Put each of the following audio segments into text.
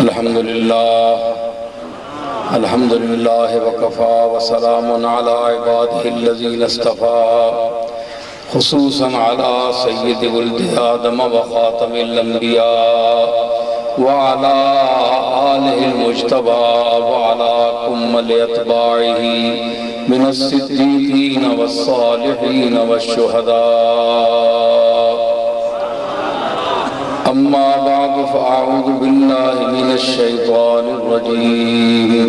الحمد لله وكفى وسلام على عباده الذين اصطفى خصوصا على سيد ولد آدم وخاتم الأنبياء وعلى آله المجتبى وعلى كمل أتباعه من الصديقين والصالحين والشهداء. أما بعد فأعوذ بالله من الشيطان الرجيم.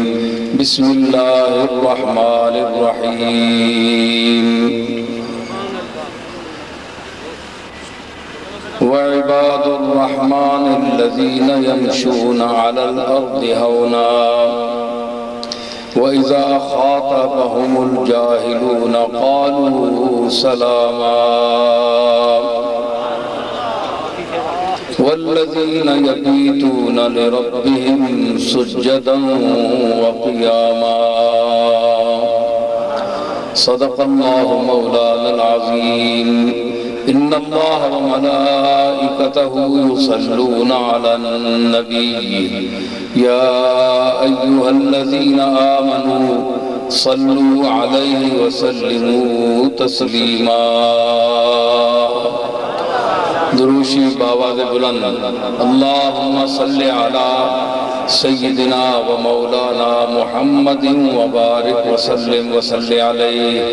بسم الله الرحمن الرحيم. وعباد الرحمن الذين يمشون على الأرض هونا وإذا خاطبهم الجاهلون قالوا سلاما والذين يبيتون لربهم سجدا وقياما. صدق الله مولانا العظيم. إن الله وملائكته يصلون على النبي يا أيها الذين آمنوا صلوا عليه وسلموا تسليما. دروشی باواز بلند. اللہم صلی علی سیدنا و مولانا محمد وبارک وسلم وصلی علیہ.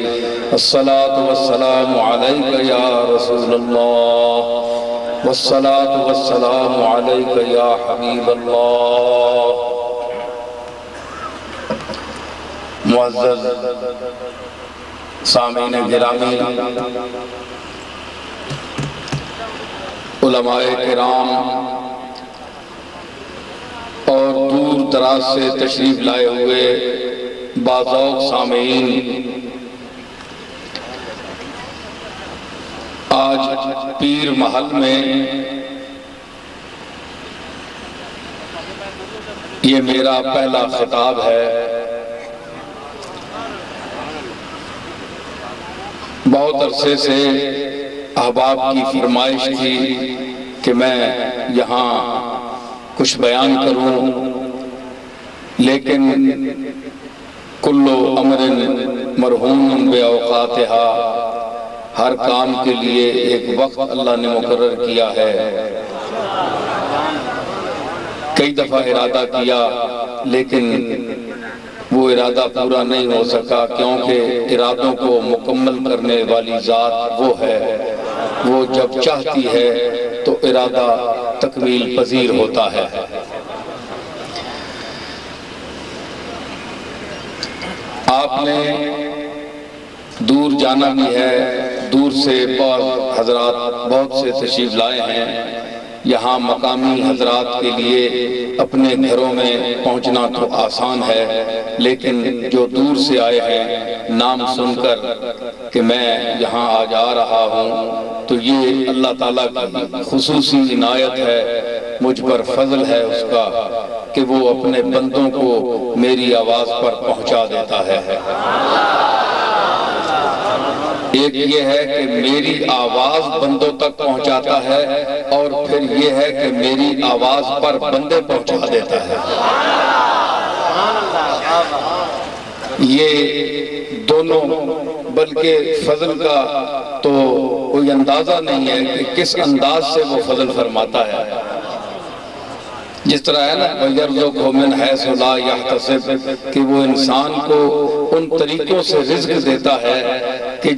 الصلاة والسلام علیک یا رسول اللہ والصلاة والسلام علیک یا حبیب اللہ. معزز سامعین گرامی، علماء کرام اور دور دراز سے تشریف لائے ہوئے باذوق سامعین، آج پیر محل میں یہ میرا پہلا خطاب ہے. بہت عرصے سے احباب کی فرمائش تھی کہ میں یہاں کچھ بیان کروں، لیکن کل امر مرہون بأوقاتہا، ہر کام کے لیے ایک وقت اللہ نے مقرر کیا ہے. کئی دفعہ ارادہ کیا لیکن وہ ارادہ پورا نہیں ہو سکا، کیونکہ ارادوں کو مکمل کرنے والی ذات وہ ہے. وہ جب چاہتی ہے تو ارادہ تکمیل پذیر ہوتا ہے. آپ نے دور جانا بھی ہے، دور سے بعض حضرات بہت سے تشریف لائے ہیں. یہاں مقامی حضرات کے لیے اپنے گھروں میں پہنچنا تو آسان ہے، لیکن جو دور سے آئے ہیں نام سن کر کہ میں یہاں آج آ رہا ہوں، تو یہ اللہ تعالیٰ کی خصوصی عنایت ہے، مجھ پر فضل ہے اس کا کہ وہ اپنے بندوں کو میری آواز پر پہنچا دیتا ہے. ایک یہ ہے کہ میری آواز بندوں تک پہنچاتا ہے، اور پھر یہ ہے کہ میری آواز پر بندے پہنچا دیتا ہے. یہ دونوں، بلکہ فضل کا تو کوئی اندازہ نہیں ہے کہ کس انداز سے وہ فضل فرماتا ہے. جس طرح ہے نا وَيَرْزُقْهُ مِنْ حَيْثُ لَا يَحْتَسِبُ، کہ وہ انسان کو ان طریقوں سے رزق دیتا ہے کہ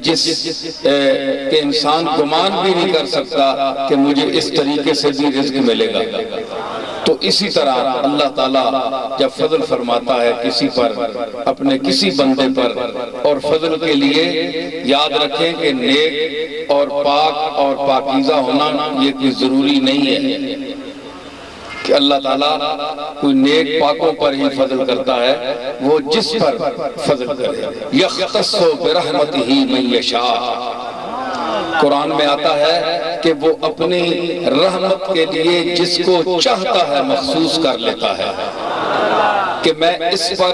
کہ انسان گمان بھی نہیں کر سکتا کہ مجھے اس طریقے سے بھی رزق ملے گا. تو اسی طرح اللہ تعالیٰ جب فضل فرماتا ہے کسی پر، اپنے کسی بندے پر، اور فضل کے لیے یاد رکھیں کہ نیک اور پاک اور پاکیزہ ہونا یہ کوئی ضروری نہیں ہے کہ اللہ تعالیٰ کوئی نیک پاکوں پر ہی فضل کرتا ہے. وہ جس پر فضل کرے. یختص برحمتہ من یشاء، قرآن میں آتا ہے کہ وہ اپنی رحمت کے لیے جس کو چاہتا ہے مخصوص کر لیتا ہے، کہ میں اس پر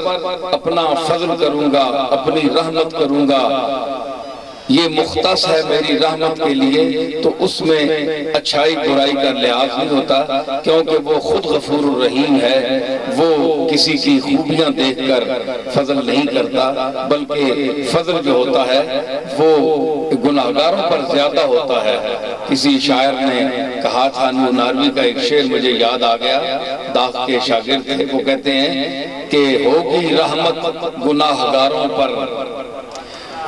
اپنا فضل کروں گا، اپنی رحمت کروں گا. یہ مختص ہے میری رحمت کے لیے، تو اس میں اچھائی برائی کا لحاظ نہیں ہوتا، کیونکہ وہ خود غفور الرحیم ہے، وہ کسی کی خوبیاں دیکھ کر فضل نہیں کرتا، بلکہ فضل جو ہوتا ہے وہ گناہگاروں پر زیادہ ہوتا ہے۔ کسی شاعر نے کہا تھا، نور ناروی کا ایک شعر مجھے یاد آ گیا، داغ کے شاگرد تھے، وہ کہتے ہیں کہ ہوگی رحمت گناہگاروں پر،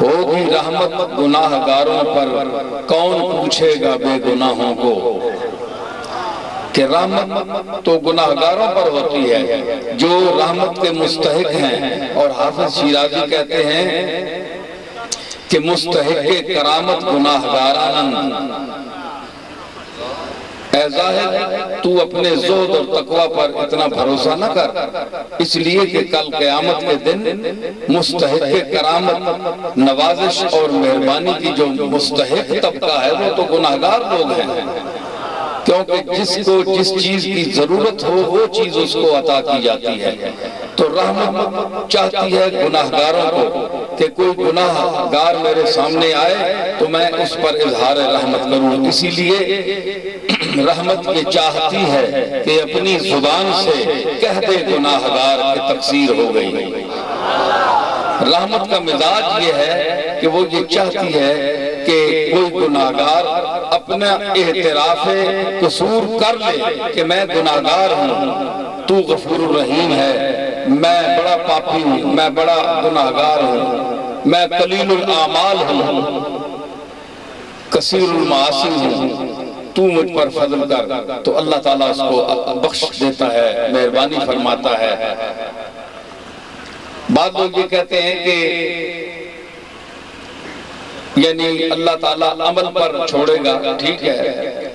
ہوگی رحمت گناہگاروں پر، کون پوچھے گا بے گناہوں کو، کہ رحمت تو گناہگاروں پر ہوتی ہے جو رحمت کے مستحق ہیں۔ اور حافظ شیرازی کہتے ہیں کہ مستحق کرامت گناہگاران، اے زاہد تو اپنے زہد اور تقوی پر اتنا بھروسہ نہ کر، اس لیے کہ کل قیامت کے دن مستحق کرامت، نوازش اور مہربانی کی جو مستحق طبقہ ہے وہ تو گناہگار لوگ ہیں، کیونکہ جس کو جس چیز کی ضرورت ہو وہ چیز اس کو عطا کی جاتی ہے۔ تو رحمت چاہتی ہے گناہگاروں کو کہ کوئی گناہگار میرے سامنے آئے تو میں اس پر اظہار رحمت کروں، اسی لیے رحمت یہ چاہتی ہے کہ اپنی زبان سے کہہ دے گناہگار کہ تقصیر ہو گئی۔ رحمت کا مزاج یہ ہے کہ وہ یہ چاہتی ہے کہ کوئی گناہگار اپنا اعتراف قصور کر لے کہ میں گناہگار ہوں، تو غفور الرحیم ہے، میں بڑا پاپی ہوں، میں بڑا گناہگار ہوں، میں قلیل الاعمال ہوں، کثیر المعاصی ہوں، تو مجھ پر فضل کر، تو اللہ تعالیٰ اس کو بخش دیتا ہے، مہربانی فرماتا ہے۔ بعض لوگ یہ کہتے ہیں کہ یعنی اللہ تعالیٰ عمل پر چھوڑے گا، ٹھیک ہے،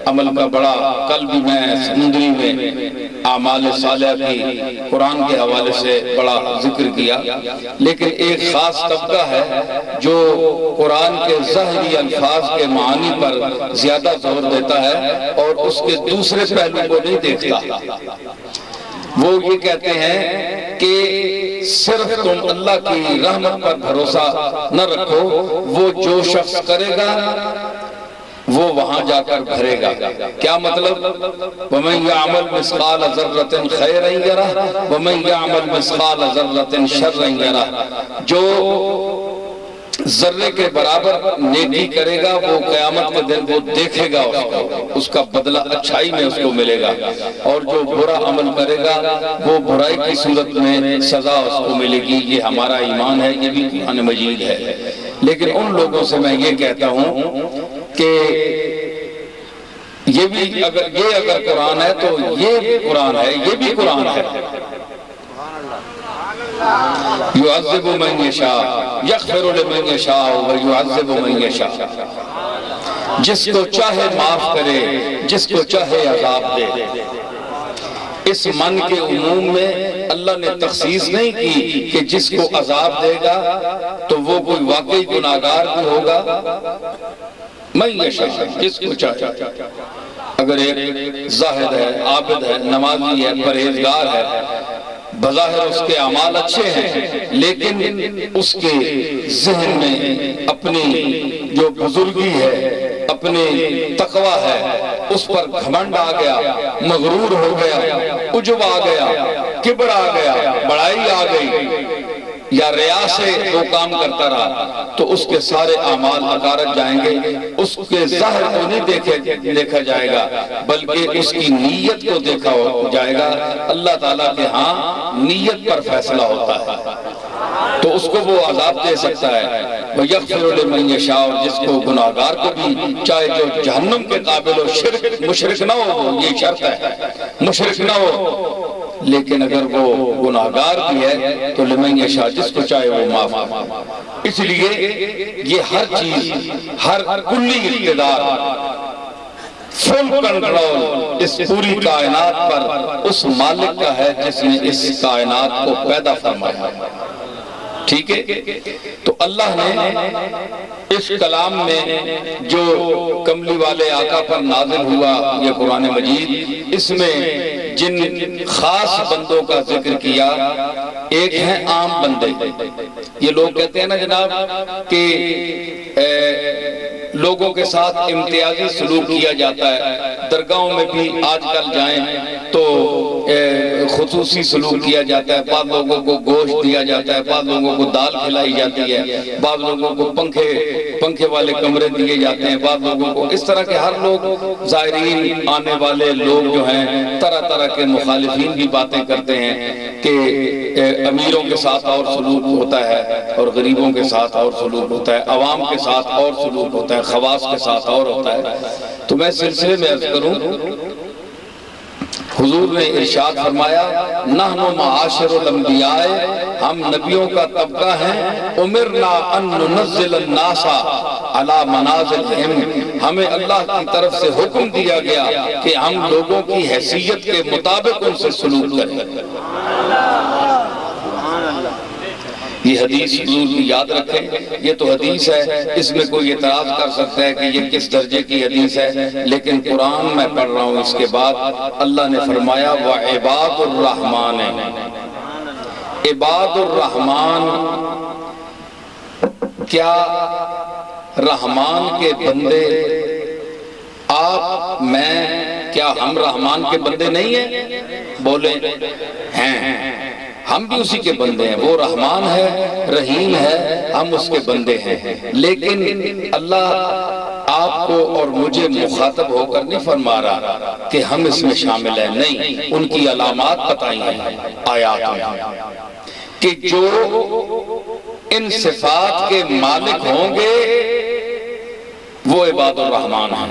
عمل کا بڑا، کل بھی میں سمندری میں اعمال صالحہ کی قرآن کے حوالے سے بڑا ذکر کیا، لیکن ایک خاص طبقہ ہے جو قرآن کے ظاہری الفاظ کے معانی پر زیادہ زور دیتا ہے اور اس کے دوسرے پہلو کو نہیں دیکھتا۔ وہ یہ کہتے ہیں کہ صرف تم اللہ کی رحمت پر بھروسہ نہ رکھو، وہ جو شخص کرے گا وہ وہاں جا کر بھرے گا۔ کیا مطلب؟ وَمَنْ يَعْمَلْ مِثْقَالَ ذَرَّةٍ خَيْرًا يَرَهُ وَمَنْ يَعْمَلْ مِثْقَالَ ذَرَّةٍ شَرًّا يَرَهُ، جو ذرے کے برابر نیکی کرے گا وہ قیامت کے دن وہ دیکھے گا، اس کا بدلہ اچھائی میں اس کو ملے گا، اور جو برا عمل کرے گا وہ برائی کی صورت میں سزا اس کو ملے گی۔ یہ ہمارا ایمان ہے، یہ بھی قرآن مجید ہے۔ لیکن ان لوگوں سے میں یہ کہتا ہوں کہ یہ اگر قرآن ہے تو یہ بھی قرآن ہے، یہ بھی قرآن ہے۔ یعذب من یشاء یغفر لمن یشاء ویعذب من یشاء، جس کو چاہے معاف کرے، جس کو چاہے عذاب دے۔ اس من کے عموم میں اللہ نے تخصیص نہیں کی کہ جس کو عذاب دے گا تو وہ کوئی واقعی گناہگار بھی ہوگا، من یشاء، جس کو چاہے۔ اگر ایک زاہد ہے، عابد ہے، نمازی ہے، پرہیزگار ہے، بظاہر اس کے اعمال اچھے ہیں، لیکن اس کے ذہن میں اپنی جو بزرگی ہے، اپنے تقوی ہے، اس پر گھمنڈ آ گیا، مغرور ہو گیا، عجب آ گیا، کبر آ گیا، بڑائی آ گئی، یا ریا سے وہ کام کرتا رہا، تو اس کے سارے اعمال اکارت جائیں گے۔ اس کے ظاہر کو نہیں دیکھا جائے گا، بلکہ اس کی نیت کو دیکھا جائے گا۔ اللہ تعالیٰ کے ہاں نیت پر فیصلہ ہوتا ہے، تو اس کو وہ عذاب دے سکتا ہے۔ وَيَغْفِرُ لِمَنْ يَشَاءُ، جس کو گناہگار کو بھی، چاہے جو جہنم کے قابل ہو، مشرک نہ ہو، یہ شرط ہے، مشرک نہ ہو، لیکن اگر وہ گناہگار بھی ہے تو لمن یشاء، جس کو چاہے وہ معاف۔ اس لیے یہ ہر چیز، ہر کلی اقتدار، فل کنٹرول اس پوری کائنات پر اس مالک کا ہے جس نے اس کائنات کو پیدا فرمایا۔ ٹھیک ہے؟ تو اللہ نے اس کلام میں جو کملی والے آقا پر نازل ہوا یہ قرآن مجید، اس میں جن خاص بندوں کا ذکر کیا، ایک ہیں عام بندے۔ یہ لوگ کہتے ہیں نا جناب کہ لوگوں کے ساتھ امتیازی سلوک کیا جاتا ہے، درگاہوں میں بھی آج کل جائیں تو خصوصی سلوک کیا جاتا ہے، بعض لوگوں کو گوشت دیا جاتا ہے، بعض لوگوں کو دال کھلائی جاتی ہے، بعض لوگوں کو پنکھے والے کمرے دیے جاتے ہیں، بعض لوگوں کو اس طرح کے، ہر لوگ زائرین آنے والے لوگ جو ہیں طرح طرح کے مخالفین بھی باتیں کرتے ہیں کہ امیروں کے ساتھ اور سلوک ہوتا ہے اور غریبوں کے ساتھ اور سلوک ہوتا ہے، عوام کے ساتھ اور سلوک ہوتا ہے، خواص کے ساتھ اور ہوتا ہے۔ تو میں سلسلے میں عرض کروں، حضور نے ارشاد فرمایا نحن معاشر الانبیاء، ہم نبیوں کا طبقہ ہیں، امرنا ان ننزل الناس علی منازلہم، ہمیں اللہ کی طرف سے حکم دیا گیا کہ ہم لوگوں کی حیثیت کے مطابق ان سے سلوک کریں۔ یہ حدیث حضور کی یاد رکھیں، یہ تو حدیث ہے، اس میں کوئی اعتراض کر سکتا ہے کہ یہ کس درجے کی حدیث ہے، لیکن قرآن میں پڑھ رہا ہوں اس کے بعد اللہ نے فرمایا وَعِبَادُ الرَّحْمَانِ، عباد الرحمن، کیا رحمان کے بندے آپ میں، کیا ہم رحمان کے بندے نہیں ہیں؟ بولیں ہیں، ہم بھی اسی کے بندے ہیں، وہ رحمان ہے، رحیم ہے، ہم اس کے بندے ہیں، لیکن اللہ آپ کو اور مجھے مخاطب ہو کر نہیں فرما رہا کہ ہم اس میں شامل ہیں، نہیں، ان کی علامات بتائی ہیں آیات میں کہ جو ان صفات کے مالک ہوں گے وہ عباد الرحمان ہیں،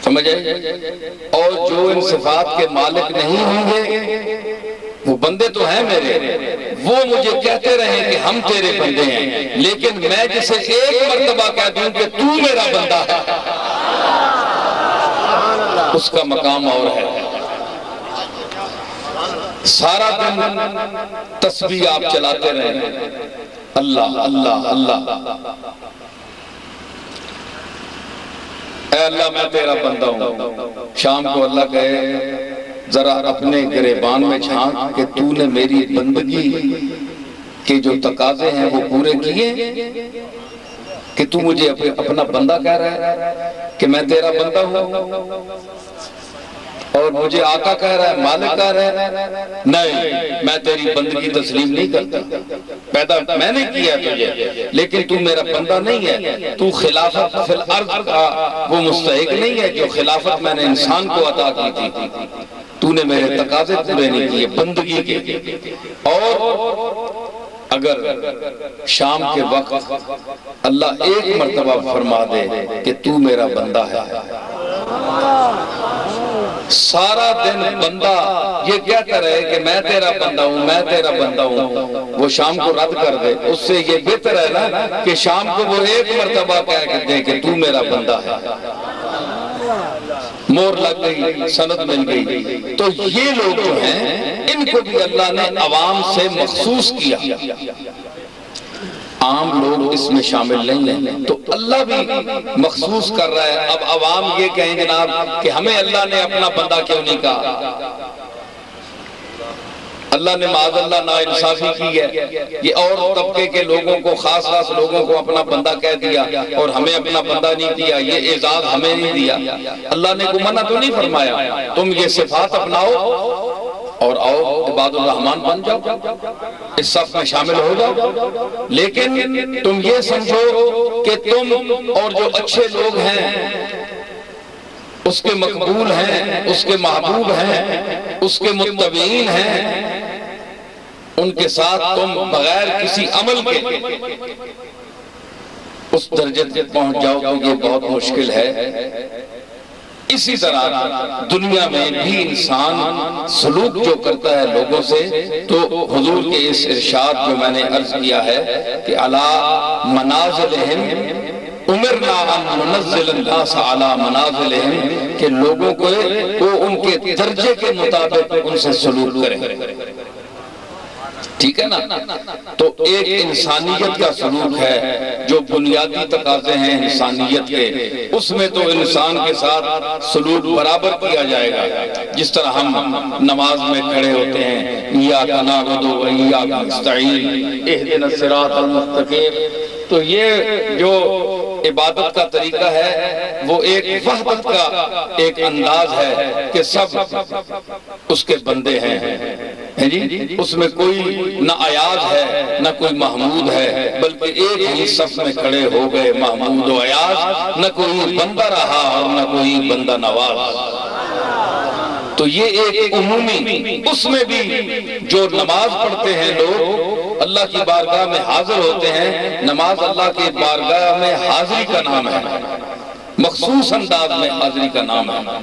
سمجھے؟ اور جو ان صفات کے مالک نہیں ہوں گے وہ بندے تو ہیں میرے، وہ مجھے کہتے رہیں کہ ہم تیرے بندے ہیں، لیکن میں جسے ایک مرتبہ کہہ دوں کہ تو میرا بندہ ہے، اس کا مقام اور ہے۔ سارا دن تسبیح آپ چلاتے رہیں، اللہ اللہ اللہ، اے اللہ میں تیرا بندہ ہوں، شام کو اللہ کہے ذرا اپنے گریبان میں جھانک کہ تو نے میری بندگی کے جو تقاضے ہیں وہ پورے کیے، کہ تو مجھے اپنا بندہ کہہ رہا ہے کہ میں تیرا بندہ ہوں، اور مجھے آقا کہہ رہا ہے، مالک کہہ رہا ہے، نہیں میں تیری بندگی تسلیم نہیں کرتا، پیدا میں نے کیا تجھے لیکن تو میرا بندہ نہیں ہے، تو خلافت فی الارض کا وہ مستحق نہیں ہے جو خلافت میں نے انسان کو عطا کی تھی، تو نے میرے تقاضے پورے نہیں کیے بندگی کے۔ اور اگر شام کے وقت اللہ ایک مرتبہ فرما دے کہ تو میرا بندہ ہے، سارا دن بندہ یہ کہتا رہے کہ میں تیرا بندہ ہوں، میں تیرا بندہ ہوں، وہ شام کو رد کر دے، اس سے یہ بہتر ہے نا کہ شام کو وہ ایک مرتبہ کہہ دے کہ تو میرا بندہ ہے، مور لگ گئی، سند مل گئی۔ تو یہ لوگ جو ہیں ان کو بھی اللہ نے عوام سے مخصوص کیا، عام لوگ اس میں شامل نہیں ہیں، تو اللہ بھی مخصوص کر رہا ہے۔ اب عوام یہ کہیں جناب کہ ہمیں اللہ نے اپنا بندہ کیوں نہیں کہا، اللہ نے معاذ اللہ ناانصافی کی ہے، یہ اور طبقے کے لوگوں کو، خاص خاص لوگوں کو اپنا بندہ کہہ دیا اور ہمیں اپنا بندہ نہیں دیا، یہ اعزاز ہمیں نہیں دیا۔ اللہ نے کو منع تو نہیں فرمایا تم یہ صفات اپناؤ اور آؤ عباد الرحمن بن جاؤ، اس صف میں شامل ہو جاؤ، لیکن تم یہ سمجھو کہ تم اور جو اچھے لوگ ہیں اس کے مقبول ہیں، اس کے محبوب ہیں، اس کے متبعین ہیں، ان کے ساتھ تم بغیر کسی عمل کے اس درجے تک پہنچ جاؤ تو یہ بہت مشکل ہے۔ اسی طرح دنیا میں بھی انسان سلوک جو کرتا ہے لوگوں سے، تو حضور کے اس ارشاد جو میں نے عرض کیا ہے کہ علی منازلہم امرنا ان ننزل الناس علی منازلہم، کہ لوگوں کو ان کے درجے کے مطابق ان سے سلوک کریں۔ ٹھیک ہے نا؟ تو ایک انسانیت کا سلوک ہے جو بنیادی تقاضے ہیں انسانیت کے، اس میں تو انسان کے ساتھ سلوک برابر کیا جائے گا۔ جس طرح ہم نماز میں کھڑے ہوتے ہیں، ایاک نعبد و ایاک نستعین اہدنا الصراط المستقیم، تو یہ جو عبادت کا طریقہ ہے وہ ایک وحدت کا ایک انداز ہے کہ سب اس کے بندے ہیں جی، اس میں کوئی نہ ایاز ہے نہ کوئی محمود ہے، بلکہ ایک ہی صف میں کھڑے ہو گئے محمود و ایاز، نہ کوئی بندہ رہا اور نہ کوئی بندہ نواز۔ تو یہ ایک عمومی، اس میں بھی جو نماز پڑھتے ہیں لوگ اللہ کی بارگاہ میں حاضر ہوتے ہیں، نماز اللہ کی بارگاہ میں حاضری کا نام ہے، مخصوص انداز میں حاضری کا نام ہے۔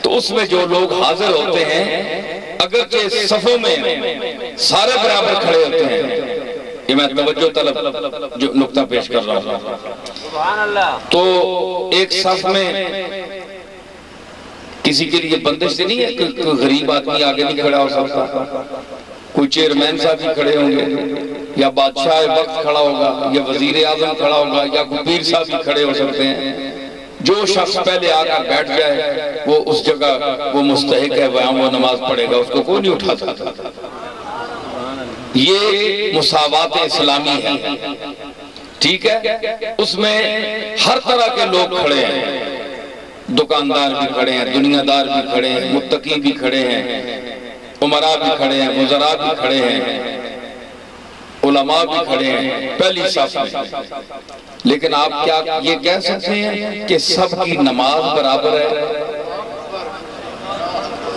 تو اس میں جو لوگ حاضر ہوتے ہیں اگرچہ صفوں میں سارے برابر کھڑے ہوتے ہیں، یہ میں توجہ طلب جو نقطہ پیش کر رہا ہوں، تو ایک صف میں کسی کے لیے بندش سے نہیں ہے کہ کوئی غریب آدمی آگے نہیں کھڑا ہو سکتا، کوئی چیئرمین صاحب بھی کھڑے ہوں گے، یا بادشاہ وقت کھڑا ہوگا، یا وزیر اعظم کھڑا ہوگا، یا کوئی پیر صاحب بھی کھڑے ہو سکتے ہیں۔ جو شخص پہلے آ کر بیٹھ جائے وہ اس جگہ وہ مستحق ہے، وہاں وہ نماز پڑھے گا، اس کو کوئی نہیں اٹھا سکتا۔ یہ مساوات اسلامی ہے، ٹھیک ہے؟ اس میں ہر طرح کے لوگ کھڑے ہیں، دکاندار بھی کھڑے ہیں، دنیا دار بھی کھڑے ہیں، متقی بھی کھڑے ہیں، عمراء بھی کھڑے ہیں، وزراء بھی کھڑے ہیں، علماء بھی کھڑے ہیں پہلی صف میں۔ لیکن آپ کیا یہ کہہ سکتے ہیں کہ سب کی نماز برابر ہے؟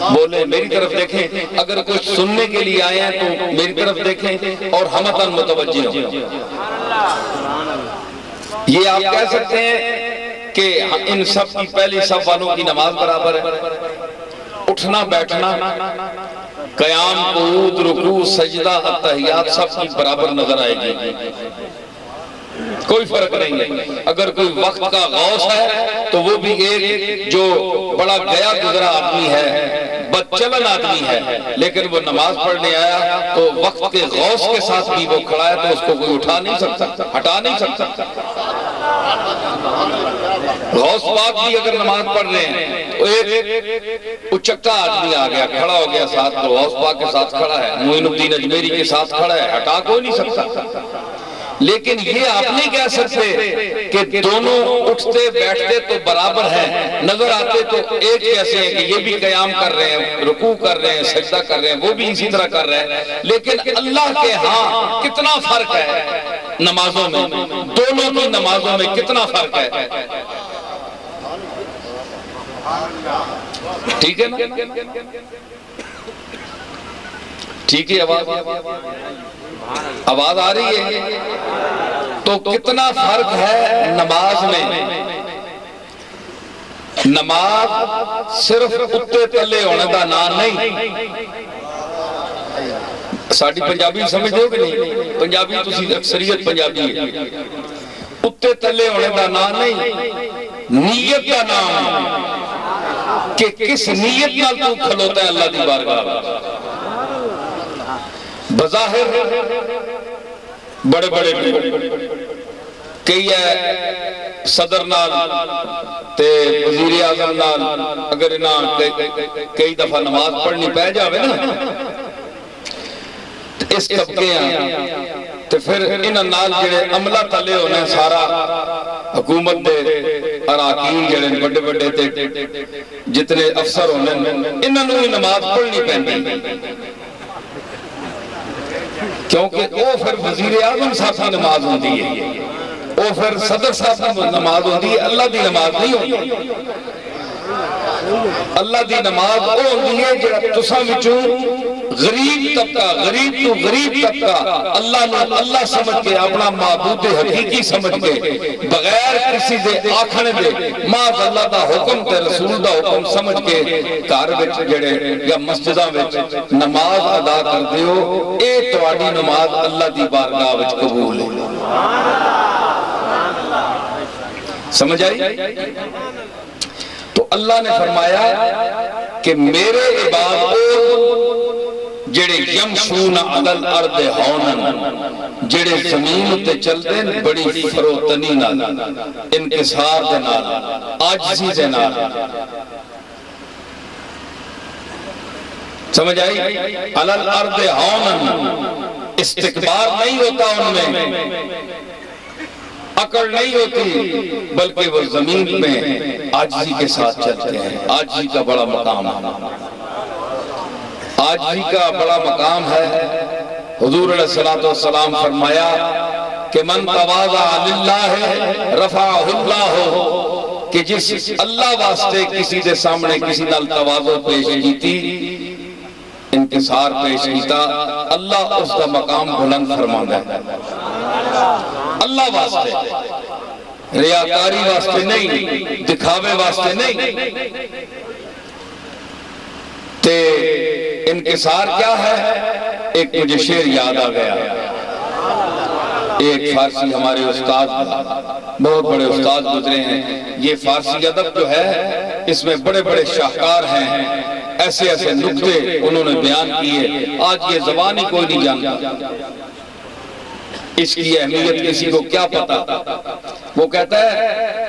بولے میری طرف دیکھیں، اگر کچھ سننے کے لیے آئے ہیں تو میری طرف دیکھیں اور ہمتاً متوجہ ہوں۔ یہ آپ کہہ سکتے ہیں کہ ان سب کی پہلی صف والوں کی نماز برابر ہے؟ اٹھنا بیٹھنا، قیام، قعود، رکوع، سجدہ، التحیات سب کی برابر نظر آئے گی، کوئی فرق نہیں ہے۔ اگر کوئی وقت کا غوث ہے تو وہ بھی ایک جو بڑا گیا گزرا آدمی ہے، بدچلن آدمی ہے، لیکن وہ نماز پڑھنے آیا تو وقت کے غوث کے ساتھ بھی وہ کھڑا ہے، تو اس کو کوئی اٹھا نہیں سکتا، ہٹا نہیں سکتا۔ غوث پاک بھی اگر نماز پڑھ رہے ہیں تو ایک اچکا آدمی آ گیا، کھڑا ہو گیا ساتھ، تو غوث پاک کے ساتھ کھڑا ہے، معین الدین اجمیری کے ساتھ کھڑا ہے، ہٹا کوئی نہیں سکتا۔ لیکن یہ آپ نہیں کہہ سکتے کہ دونوں اٹھتے بیٹھتے تو برابر ہیں، نظر آتے تو ایک جیسے ہیں کہ یہ بھی قیام کر رہے ہیں، رکوع کر رہے ہیں، سجدہ کر رہے ہیں، وہ بھی اسی طرح کر رہے ہیں، لیکن اللہ کے ہاں کتنا فرق ہے نمازوں میں، دونوں کی نمازوں میں کتنا فرق ہے۔ ٹھیک ہے نا؟ ٹھیک ہے؟ آواز آ رہی ہے؟ تو کتنا فرق ہے نماز میں۔ نماز صرف کتے تلے ہونے دا نام نہیں۔ ساڑھی پنجابی سمجھ دے ہو کہ نہیں؟ پنجابی تسی اکثریت پنجابی ہے، کتے تلے ہونے دا نام نہیں، نیت کا نام ہے کہ کس نیت نال تو کھلوتا ہے اللہ دی بارگاہ۔ بظاہر بڑے بڑے کئی ہے صدر نال تے وزیر اعظم نال اگر انہاں کئی دفعہ نماز پڑھنی پہ جاوے نا اس طبقے ہیں تے پھر انہاں نال جڑے عملہ تلے ہونے سارا حکومت دے اراکین جڑے بڑے بڑے تے جتنے افسر ہونے انہاں نوں نماز پڑھنی پہنی، کیونکہ وہ پھر وزیر اعظم صاحب کی نماز ہوتی ہے، وہ پھر صدر صاحب کی نماز ہوتی ہے، اللہ دی نماز نہیں ہوتی۔ اللہ دی نماز وہ ہوتی ہے جو تساں وچوں غریب طبقہ، غریب تو غریب طبقہ اللہ نے اللہ سمجھ کے اپنا معبود حقیقی سمجھ کے بغیر کسی دے آکھنے دے معاذ اللہ دا حکم تے رسول دا حکم سمجھ کے گھر وچ جڑے یا مسجداں وچ نماز ادا کردے ہو، اے تہاڈی نماز اللہ دی بارگاہ وچ قبول ہے۔ سمجھ آئی؟ تو اللہ نے فرمایا کہ میرے عباد جڑے یمشون علی الارض ہونن جڑے زمین تے چلدے نے بڑی فروتنی نال انکسار دے نال عاجزی دے نال سمجھ آئی علی الارض ہونن استکبار نہیں ہوتا ان میں اکڑ نہیں ہوتی بلکہ وہ زمین میں عاجزی کے ساتھ چلتے ہیں عاجزی کا بڑا مقام ہے عاجزی کا بڑا مقام ہے حضور علیہ السلام فرمایا کہ من تواضع للہ رفعہ اللہ کہ جس اللہ واسطے کسی دے سامنے کسی نال تواضع پیش کیتی انکسار پیش کیتا اللہ اس کا مقام بلند فرماندا ہے اللہ واسطے ریاکاری واسطے نہیں دکھاوے واسطے نہیں تے انکسار کیا ہے ایک مجھے شعر یاد آ گیا ایک فارسی ہمارے استاد بہت بڑے استاد گزرے ہیں یہ فارسی ادب جو ہے اس میں بڑے بڑے شاہکار ہیں ایسے ایسے نکتے انہوں نے بیان کیے آج یہ زبان ہی کوئی نہیں جانتا اس کی اہمیت کسی کو کیا پتا وہ کہتا ہے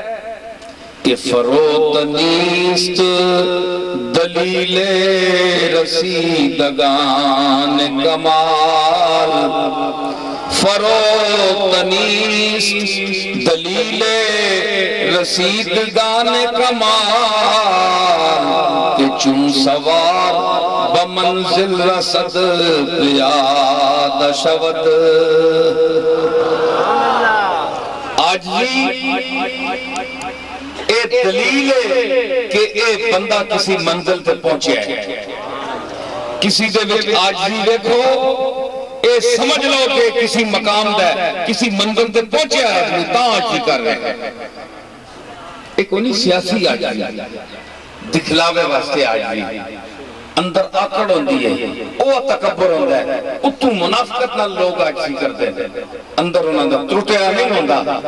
کہ فروت نیست دلیل رسیدگان کمال فروت نیست دلیل رسیدگان کمال کہ چون سوار بمنزل رسد پیاد شود آج اے دلیل ہے کہ اے بندہ کسی منزل تے پہنچے ہے کسی دے وچ آجزی دیکھو اے سمجھ لو کہ کسی مقام دے کسی منزل تے پہنچے ہے آدمی تاں آجزی کر رہے ہیں ایک انہی سیاسی آجزی دکھلاوے واسطے آجزی اندر آکڑ ہوندی ہے او تکبر ہوندا ہے اتو منافقت نال لوگ آجزی کرتے ہیں اندر انہاں دا ٹوٹیا نہیں ہوندا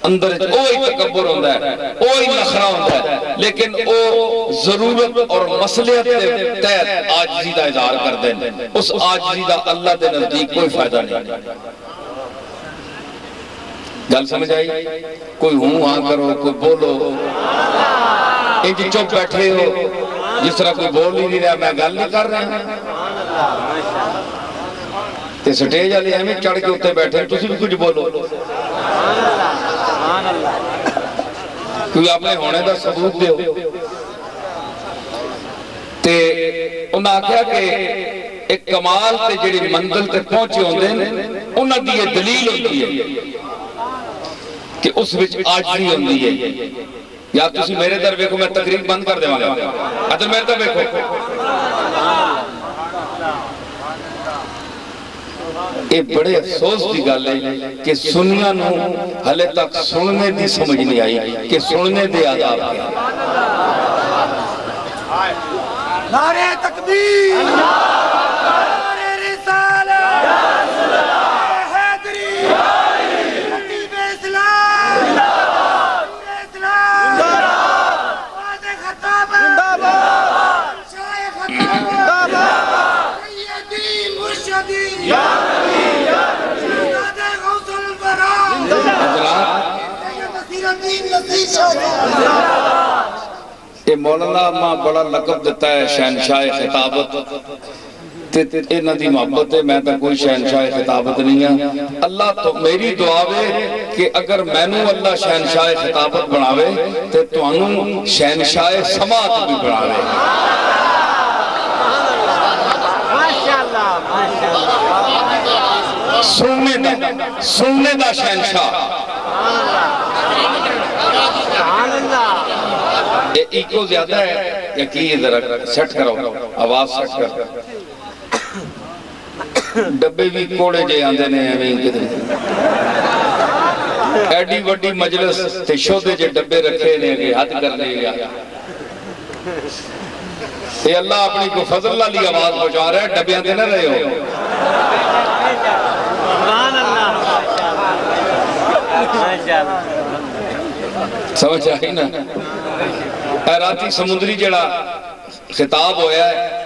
اندر او ہی تکبر ہوندا ہے او ہی نخرا ہوندا ہے لیکن او ضرورت اور مصلحت کے تحت عاجزی دا اظہار کرتے ہیں اس عاجزی دا اللہ دے نزدیک کوئی فائدہ نہیں گل سمجھ آئی کوئی ہوں ہاں کرو کوئی بولو انج چپ بیٹھے ہو جس طرح کوئی بول ہی نہیں رہا میں گل نہیں کر رہا تے سٹیج والے ہمیں چڑھ کے اتنے بیٹھے تسی بھی کچھ بولو کوئی اپنے ہونے دا ثبوت دیو تے انہاں آکھیا کہ ایک کمال تے جڑی منزل تے پہنچے ہوندے نے انہاں دی یہ دلیل ہوندی ہے کہ اس وچ عاجزی ہوندی ہے یا تسی میرے در ویکھو میں تقریر بند کر دے والا ادھر میرے در ویکھو یہ بڑے افسوس کی گل ہے کہ سنیاں نو ہلے تک سننے دی سمجھ نہیں آئی کہ سننے دے آداب کیا نعرہ تکبیر نعرہ رسالت حیدری خطیب اسلام یہ مولانا ماں بڑا لقب دیتا ہے شہنشاہ خطابت انہاں دی محبت ہے میں تا کوئی شہنشاہ خطابت نہیں ہے اللہ تو میری دعا ہے کہ اگر میں نو اللہ شہنشاہ خطابت بناوے تے تو انہوں شہنشاہ سماعت بھی بناوے سننے دا شہنشاہ ایکو زیادہ ہے یقین ذرا سیٹ کرو آواز سیٹ کرو ڈبے بھی کوڑے جے آندے نے ہمیں کدھر ایڈی وڈی مجلس تے شودے جے ڈبے رکھے نے کہ حد کر لے گیا اے اللہ اپنی کو فضل اللہ لی آواز پہنچا رہا ہے ڈبے آندے نہ رہے ہو سمجھ آئی نا اے راتی سمندری جڑا خطاب ہویا ہے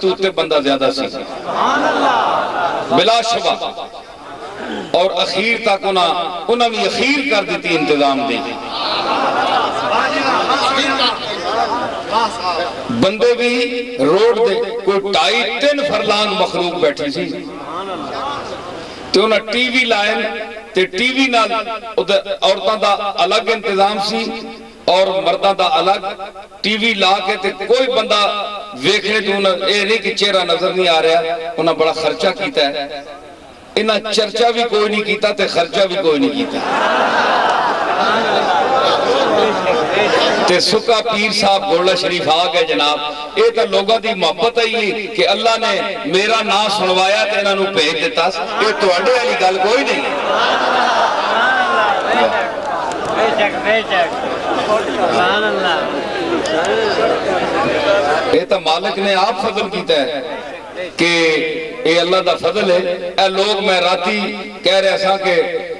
تو تے بندہ زیادہ سی بلا شبہ، اور اخیر تک انہاں بھی اخیر کر دیتی انتظام دی، بندے بھی روڈ دے کوئی 2.5-3 فرلانگ مخلوق بیٹھی سی، تو انہاں ٹی وی لائن تے ٹی وی نال عورتاں دا الگ انتظام سی اور مرداں دا الگ، ٹی وی لا کے تے کوئی بندہ ویکھنے تو اے نہیں کہ چہرہ نظر نہیں آ رہا، انہاں بڑا خرچہ کیتا ہے، انہاں چرچہ بھی کوئی نہیں کیتا تے خرچہ بھی کوئی نہیں کیتا، تے سکا پیر صاحب گولڈا شریف آ گئے جناب، اے تا لوگاں دی محبت ہے کہ اللہ نے میرا نام سنوایا تے انہاں نو بھیج دیتا، اے تواڈے والی گل کوئی نہیں، اے تا مالک نے آپ فضل کیتا ہے کہ اے اللہ دا فضل ہے۔ اے لوگ میں راتی کہہ رہے سا کہ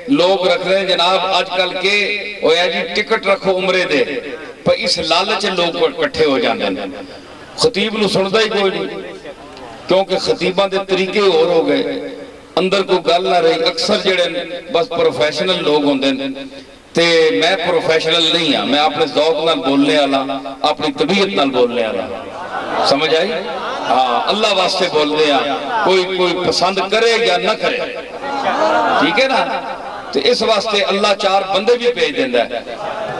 لوگ رکھ رہے ہیں جناب آج کل کے ہویا جی ٹکٹ رکھو عمرے دے، پر اس لالچ لوگ کٹھے ہو جاندے ہیں، خطیب نو سندا ہی کوئی نہیں، کیونکہ خطیباں دے طریقے اور ہو گئے، اندر کو گل نہ رہی، اکثر جڑے بس پروفیشنل لوگ ہوندے ہیں، تے میں پروفیشنل نہیں ہاں، میں اپنے ذوق نال بولنے والا، اپنی طبیعت نال بولنے والا، سمجھ آئی؟ ہاں اللہ واسطے بول دے ہیں، کوئی پسند کرے یا نہ کرے، ٹھیک ہے نا؟ تو اس واسطے اللہ 4 بندے بھی بھیج دیندا ہے،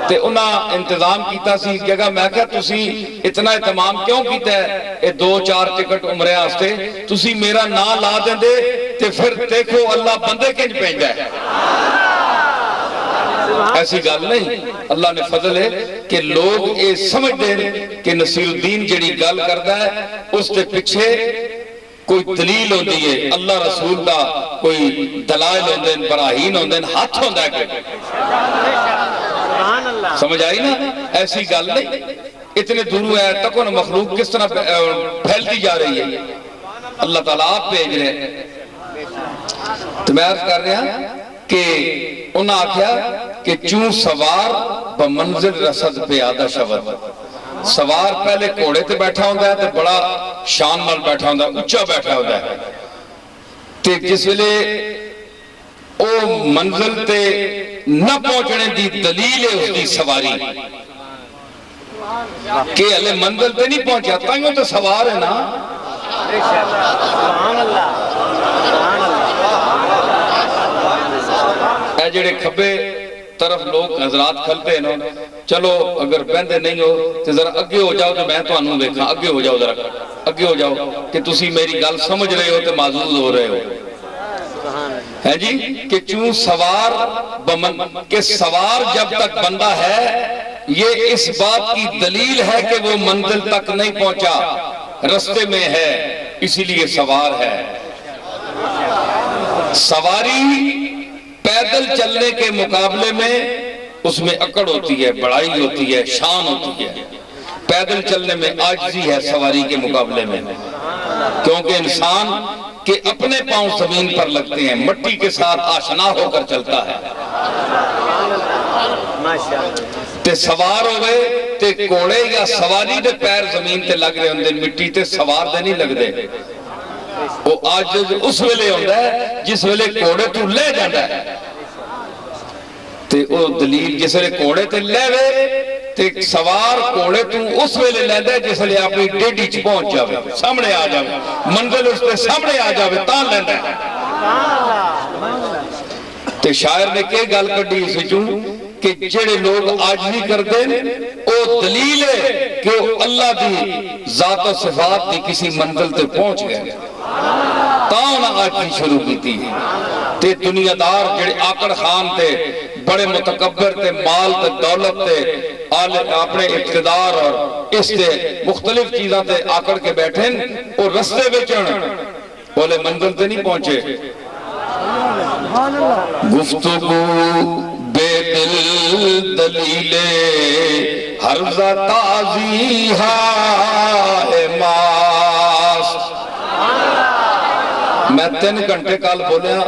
تے انہاں انتظام کیتا سی اس جگہ، میں کہا تسی اتنا اہتمام کیوں کیتا ہے اے 2-4 ٹکٹ عمرے واسطے، تسی میرا نام لا دیندے تے پھر دیکھو اللہ بندے کنج بھیجدا ہے، ایسی گل نہیں، اللہ نے فضل ہے کہ لوگ اے سمجھ دیں کہ نصیر الدین جڑی گل کردا ہے اس کے پیچھے کوئی دلیل ہوندی ہے، اللہ رسول دا کوئی دلائل ہوندے ہیں، براہین ہوندے ہیں، ہاتھ ہوندا ہے کوئی، سمجھ آئی نا؟ ایسی گل نہیں، اتنے دوروں ہے تک ان مخلوق کس طرح پھیلتی جا رہی ہے، اللہ تعالیٰ آپ بھیج رہے ہیں۔ تو میں عرض کر رہا کہ انہاں آکھیا کہ چون سوار بمنزل رسد پیادہ شود، سوار پہلے گھوڑے تے بیٹھا ہوندہ ہے تے بڑا شان نال بیٹھا ہوندہ ہے، اچھا بیٹھا ہوندہ ہے، تے جس ویلے او منزل تے نہ پہنچنے دی دلیل ہے اس دی سواری، کہ علی منزل تے نہیں پہنچا تائیوں تے سوار ہے نا، اے جڑے کھبے طرف لوگ حضرات کھلتے ہیں چلو اگر بہندے نہیں ہو تو ذرا اگے ہو جاؤ تو میں تو انہوں دیکھا، اگے ہو جاؤ ذرا اگے ہو جاؤ کہ تسی میری گل سمجھ رہے ہو تو معزوز ہو رہے ہو، ہے جی کہ چون سوار کہ سوار جب تک بندہ ہے یہ اس بات کی دلیل ہے کہ وہ منزل تک نہیں پہنچا، رستے میں ہے اسی لیے سوار ہے۔ سواری پیدل چلنے کے مقابلے میں اس میں اکڑ ہوتی ہے، بڑائی ہوتی ہے، شان ہوتی ہے، پیدل چلنے میں عاجزی ہے سواری کے مقابلے میں، کیونکہ انسان کے اپنے پاؤں زمین پر لگتے ہیں، مٹی کے ساتھ آشنا ہو کر چلتا ہے، تے سوار ہوئے تے کوڑے یا سواری دے پیر زمین تے لگ رہے ہوندے، مٹی تے سوار دے نہیں لگ دے، وہ آج اس ویلے ہوندہ ہے جس ویلے کوڑے تو لے جاندہ ہے، تے وہ دلیل جس ویلے کوڑے تے لے وے تے سوار کوڑے تو اس ویلے لے دے جس ویلے اپنی ڈیڈی چ پہنچ جاوے، سامنے آ جاوے، منزل اس تے سامنے آ جاوے تاں لے دے۔ تے شاعر نے کہ گل کڈی اسے چوں کہ جڑے لوگ آج نہیں کرتے او دلیل ہے کہ اللہ دی ذات و صفات دی کسی منزل تے پہنچ گئے، تاؤں نہ آج نہیں شروع کی تھی، تے دنیا دار جڑے آکڑ خان تے بڑے متکبر تے مال تے دولت تے اپنے اقتدار اور اس تے مختلف چیزاں تے آکڑ کے بیٹھیں اور رستے بیچن بولے منزل تے نہیں پہنچے۔ گفتگو بے دل دلیلے حرزہ تازیہا ماس، میں 3 گھنٹے کال بولیا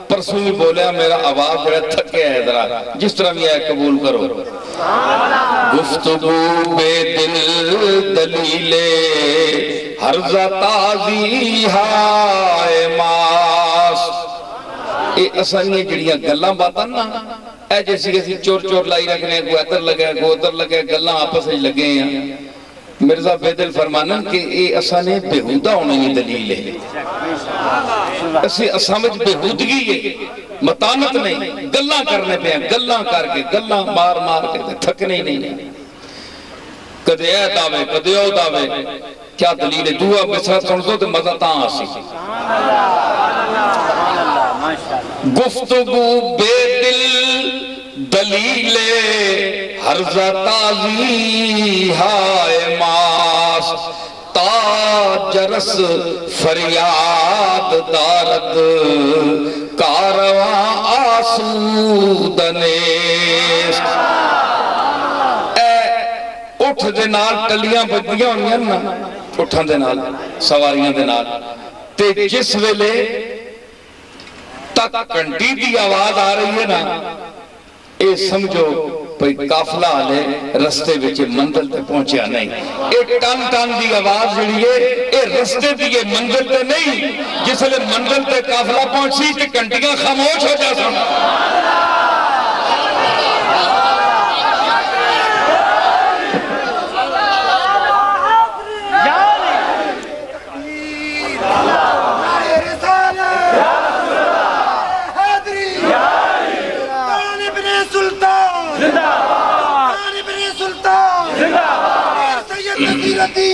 پر پرسوں بھی بولیا میرا آواز جڑا تھکے ہے ذرا جس طرح بھی ہے قبول کرو گفتگو بے دل دلیل ہرزہ تازی ہائے ماس اے اسانیاں جڑیاں گلاں باتاں نا اے جیسی کسی چور چور لائی رکھنے ہیں کوئی ادھر لگے کوئی ادھر لگے گلاں آپس میں لگے ہیں مرزا بیدل فرمانا کہ اے اسانے بہودہ ہونے کی دلیل ہے اسی اسامج بہودگی ہے مطانت نہیں گلاں کرنے پہ ہیں گلاں کر کے گلاں مار مار کے تھکنے ہی نہیں کدے اے دعوے کدے او دعوے کیا دلیل ہے دعا بسرت سن دو تو مزہ تاں آسی گفتگو بے دل دلیل ہرزہ تازی ہائے ماس تا جرس فریاد دارد کارواں آسودنیس اے اٹھ دے نال ٹلیاں بجدیاں ہونیاں نا اٹھاں دے نال سواریاں دے نال تے جس ویلے تک کنٹی دی آواز آ رہی ہے نا اے سمجھو پئی کافلہ آلے رستے بچے منزل تے پہنچیا نہیں اے ٹان ٹان دی آواز جڑی ہے اے رستے دی یہ منزل تے نہیں جس لئے منزل تے کافلہ پہنچی تے کنٹیاں خاموش ہو جا سن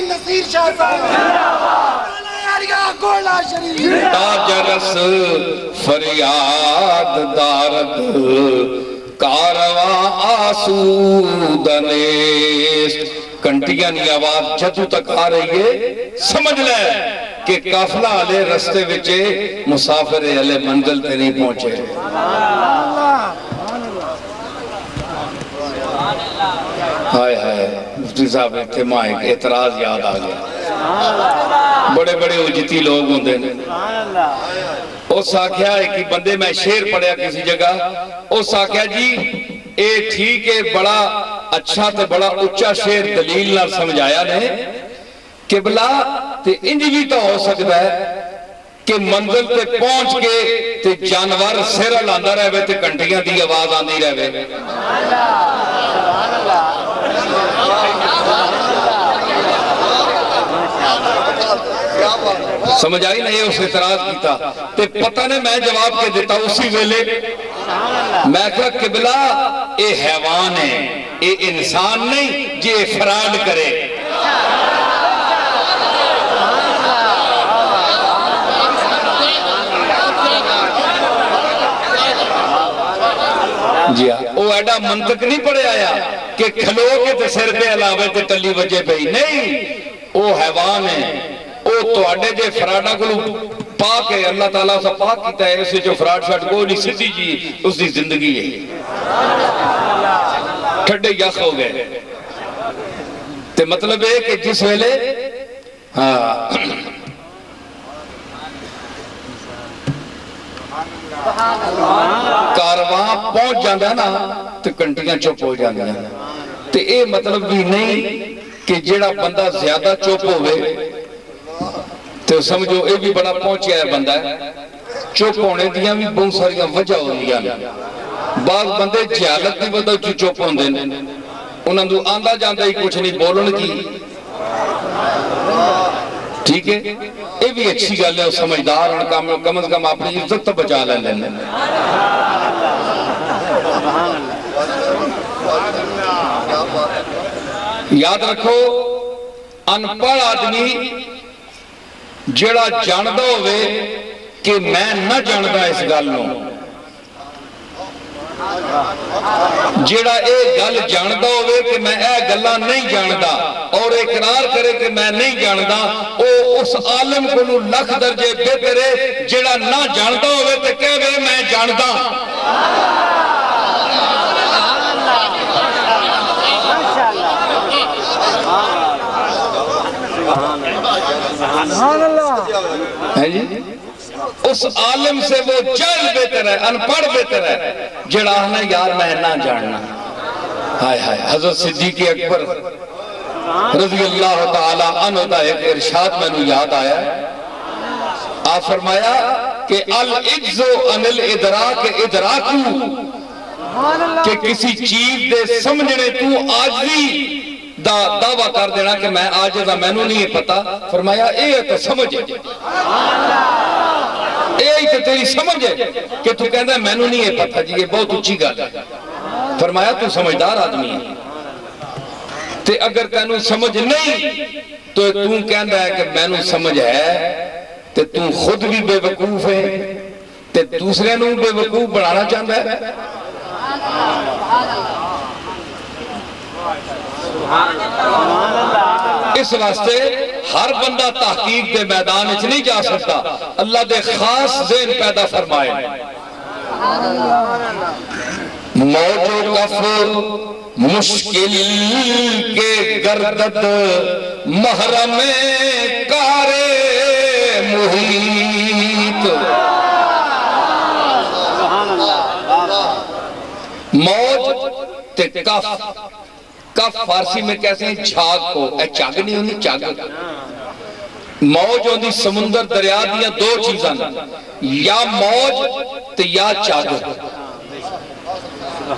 نصیر شاہ صاحب تاجرس فریاد دارد کارواں آسودنیس کنٹیاں نی آواز جدو تک آ رہی ہے سمجھ لے کہ کافلہ آلے رستے وچے مسافر علیہ منزل تے نہیں پہنچے ہائے ہائے مفتی صاحب احتماع ایک اعتراض یاد آ گیا بڑے بڑے اجتی لوگ ہوں دے او ساکھیا ایک بندے میں شیر پڑھیا کسی جگہ او ساکھیا جی اے ٹھیک ہے بڑا اچھا تے بڑا اچھا شیر دلیل نہ سمجھایا نے کہ بلا تے انجی بھی تو ہو سکتا ہے کہ منزل تے پہنچ کے تے جانور سیرہ لاندہ رہے تے کنٹیاں دی آواز آندی رہے سمجھ آئی نہیں اس اعتراض کیتا تے پتہ نے میں جواب کے دیتا اسی ویلے میں کہا قبلہ اے حیوان ہے اے انسان نہیں جے فراڈ کرے جی ہاں وہ ایڈا منطق نہیں پڑے آیا کہ کھلو کے تے سر پہ علاوہ تے تلی وجہ پہ نہیں وہ حیوان ہے وہ تو اڈے جے فراڈا کو پاک ہے اللہ تعالیٰ سے پاک کیتا ہے اسے جو فراڈ شاٹ کو نہیں سدھی جی اس دی زندگی ہے ٹھڑے یخ ہو گئے تے مطلب ہے کہ جس ویلے کارواں پہنچ جاندہ نا تو کنٹیاں چوپ ہو جاندہ تے اے مطلب بھی نہیں کہ جیڑا بندہ زیادہ چوپ ہوئے تو سمجھو اے بھی بڑا پہنچیا ہے بندہ ہے چوپ ہونے دیاں بھی بہت ساریاں وجہ ہو دیا بعض بندے جہالت نہیں بندہ چوپ ہوں دیں انہاں دو آندہ جاندہ ہی کچھ نہیں بولن کی ٹھیک ہے یہ بھی اچھی گل ہے سمجھدار کم از کم اپنی عزت تو بچا لیں یاد رکھو انپڑھ آدمی جڑا جاندہ ہوئے کہ میں نہ جاندہ اس گل نو جیڑا اے گل جاندہ ہوئے کہ میں اے گلہ نہیں جاندہ اور اقرار کرے کہ میں نہیں جاندہ او اس عالم کو نو لکھ درجے بہتر ہے جیڑا نہ جاندہ ہوئے تو کہہ گئے میں جاندہ سبحان اللہ ہے جی اس عالم سے وہ جاہل بہتر ہے، ان پڑھ بہتر ہے، جڑا آنا یار میں نہ جاننا. ہائے ہائے. حضرت صدیق اکبر رضی اللہ تعالی عنہ دا ایک ارشاد میں نو یاد آیا ہے. آپ فرمایا کہ العجز عن الادراک ادراکو، کہ کسی چیز دے سمجھنے تو آجزی دا دعویٰ کر دینا کہ میں آجزہ میں نو نہیں پتا. فرمایا اے تو سمجھ ہے، اے تو تیری سمجھ ہے کہ تو کہنا ہے میں نو نہیں پتا. جی یہ بہت اچھی گل ہے. فرمایا تو سمجھدار آدمی ہے، تے اگر تینوں سمجھ نہیں تو تو کہنا ہے کہ میں نو سمجھ ہے، تے تو خود بھی بے وقوف ہے تے دوسرے نو بے وقوف بڑھانا چاہتا ہے. اس واسطے ہر بندہ تحقیق دے میدان اچھ نہیں جا سکتا. اللہ دے خاص ذہن پیدا فرمائے. موج و کف مشکل کے گردد محرم کار محیط. موج تے کف، کف فارسی میں کہتے ہیں جھاگ کو، اے چاگ نہیں ہونی چاگ. موج ہوندی سمندر دریا دیا دو چیزاں، یا موج تے یا چاگ.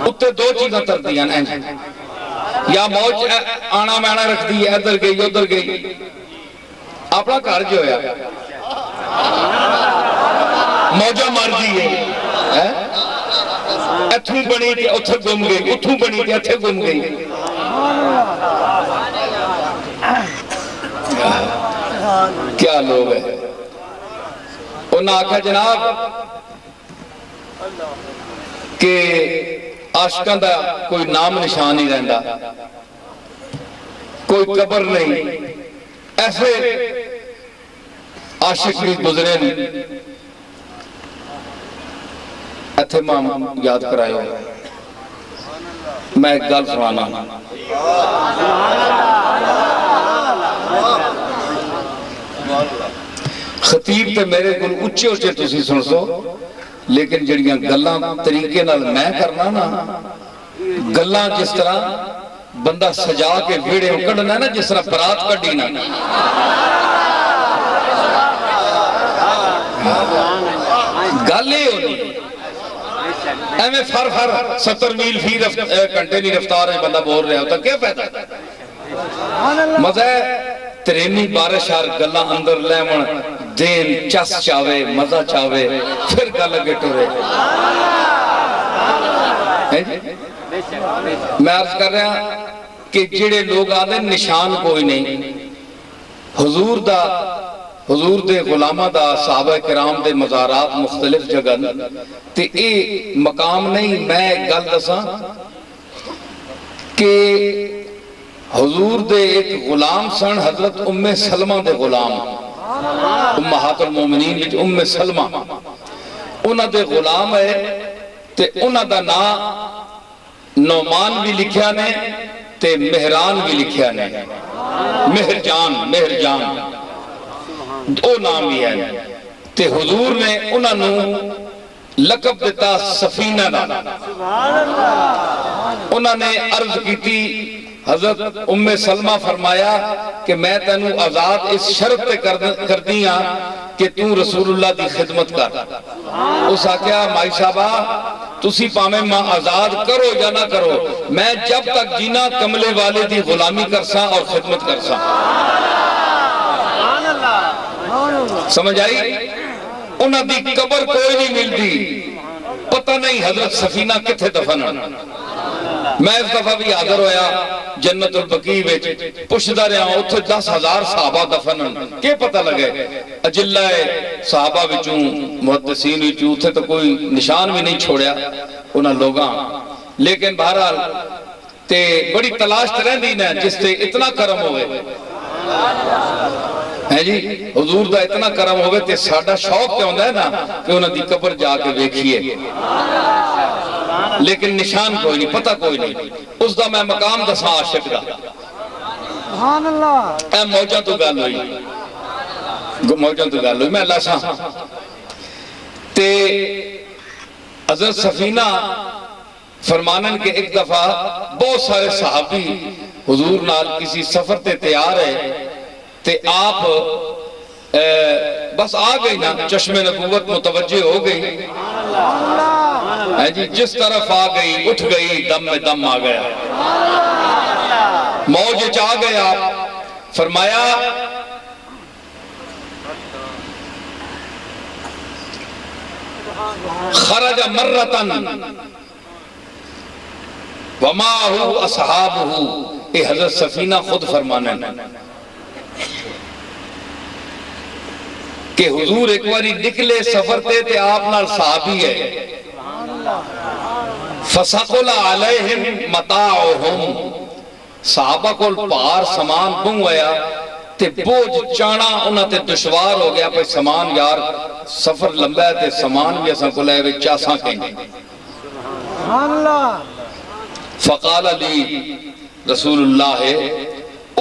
اتنے دو چیزاں تر دیا نا، یا موج آنا مینا رکھ دی ہے، ادھر گئی ادھر گئی. اپنا گھر جو ہے موجہ مار دی ہے، اتھوں بنی تھی اتھے گم گئی، اتھوں بنی تھی اتھے گم گئی. کیا لوگ ہیں. انہوں نے کہا جناب کہ عاشقاں دا کوئی نام نشان نہیں رہندا، کوئی قبر نہیں. ایسے عاشق بھی گزرے نہیں. اتھے ماں یاد کرائے ہو، میں ایک گل سنانا. خطیب تے میرے کل اچھے اچھے تسی سن سو، لیکن جڑیاں گلاں طریقے نال میں کرنا نا، گلاں جس طرح بندہ سجا کے ویڑے اکڑنا ہے نا، جس طرح برات کا ڈینا. گالے ہونی ایمیں فر 70 میل فی گھنٹے نہیں رفتار ہے بندہ بول رہا ہوتا، کیا فائدہ. مزہ ہے ترینی بارش ہر گلہ اندر لیمن دین چس چاوے مزہ چاوے پھر گل اگے ٹورے. میں عرض کر رہا کہ جڑے لوگ آدھے نشان کوئی نہیں. حضور دے غلامہ دا صحابہ کرام دے مزارات مختلف جگہ تے اے مقام نہیں. میں گل دساں کہ حضور دے ایک غلام سن حضرت ام سلمہ دے غلام، امہات المومنین وچ ام سلمہ انہاں دے غلام ہے تے انہاں دا نام نعمان بھی لکھیا نے تے مہران بھی لکھیا نے. مہرجان دو نام بھی ہے. تے حضور نے انہاں نو لقب دیتا سفینہ دا. انہاں نے عرض کی تھی حضرت ام سلمہ فرمایا کہ میں تینوں آزاد اس شرط پہ کر دیا کہ تم رسول اللہ دی خدمت کر. اس آکھیا مائی صاحبہ تسی پامیں ماں آزاد کرو یا نہ کرو، میں جب تک جینا کملے والے دی غلامی کرساں اور خدمت کرساں. سمجھ آئی؟ انہاں دی قبر کوئی نہیں ملتی، پتہ نہیں حضرت سفینہ کتھے دفن. میں اس دفعہ بھی حاضر ہویا جنت البقیع وچ پوچھدا رہا اتھے 10,000 صحابہ دفن، کیا پتہ لگے اجلہ صحابہ وچوں محدثین وچوں اتھے تو کوئی نشان بھی نہیں چھوڑیا انہاں لوگاں. لیکن بہرحال تے بڑی تلاش رہندی نا جس تے اتنا کرم ہوئے ہے جی، حضور دا اتنا کرم ہوئے تے ساڈا شوق کیا ہوندہ ہے نا کہ انہاں دی قبر جا کے دیکھیے. لیکن نشان کوئی نہیں، پتہ کوئی نہیں. اس دا میں مقام دساں عاشق دا. اے موجہ تو گل ہوئی، موجہ تو گل ہوئی. میں اللہ ساں تے حضرت سفینہ فرمانن کے ایک دفعہ بہت سارے صحابی حضور نال کسی سفر تے تیار ہے تے آپ بس آ گئی نا، چشم نبوت متوجہ ہو گئی جی، جس طرف آ گئی اٹھ گئی، دم میں دم آ گیا، موج چاہ گیا۔ فرمایا خرج مرتن وماہو اصحابہو، یہ حضرت سفینہ خود فرمانے کہ حضور ایک باری نکلے سفر تے آپ نال صحابی ہے، فَسَقُلَ عَلَيْهِمْ مَتَاعُهُمْ، صحابہ کو پار سامان بنگ ہویا تے بوجھ چانا انہاں تے دشوار ہو گیا، پہ سامان یار سفر لمبا ہے تے سامان بھی ایسا کو لے وے چاساں کہیں۔ فقال لی رسول اللہ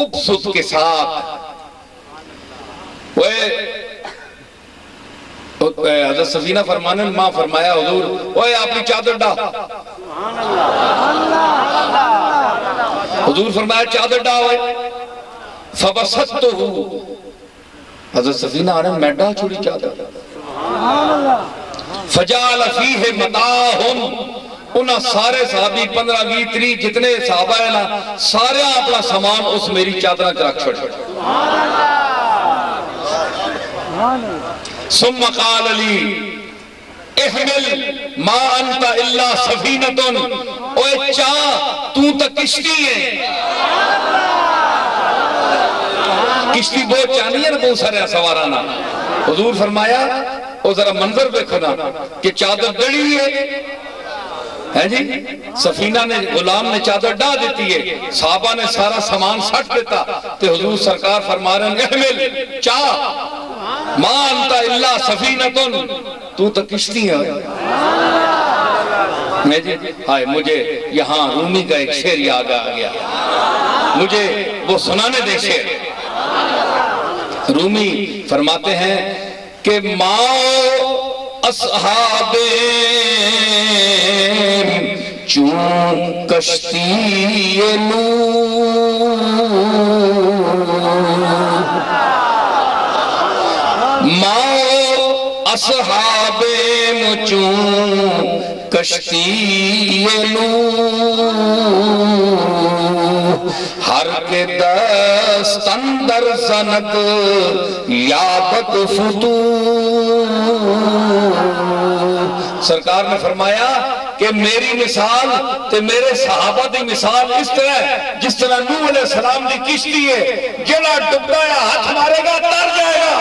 ابسط کے ساتھ، حضرت سفینہ فرمانے ماں فرمایا حضور اوہ اپنی چادر ڈا، حضور فرمایا چادر ڈا ہوئے، فبسطتہو، حضرت سفینہ آنے میں ڈا چھوڑی چادر، فجعل فیہ متاعہم، انہاں سارے صحابی 15 20 30 جتنے صحابہ ہیں نا سارے اپنا سامان اس میری چادرہ کے رکھ چھوڑ۔ ثم قال لی احمل ما انت الا سفینتن، اوے چاہ تو تک کشتی ہے، کشتی بہت چانی ہے نا بہت سارے سوارانا۔ حضور فرمایا او ذرا منظر دیکھنا کہ چادر ڈڑی ہے جی، سفینہ نے غلام نے چادر ڈا دیتی ہے، صحابہ نے سارا سامان سٹ دیتا، تے حضور سرکار فرما رہے ہیں احمل چاہ ما انت الا سفینتن، تو تو کشتی ہے۔ میں جی ہائے مجھے یہاں رومی کا ایک شعر یاد آ گیا، مجھے وہ سنانے دے شعر۔ رومی فرماتے ہیں کہ ماؤ اصحاب چون کشتی نوح، ماؤ اصحاب چون کشتی نوح، ہر کے دست اندر زند یابت فتوح۔ سرکار نے فرمایا کہ میری مثال تے میرے صحابہ دی مثال اس طرح ہے جس طرح نوح علیہ السلام دی کشتی ہے، جڑا ڈبدا ہے ہاتھ مارے گا تر جائے گا۔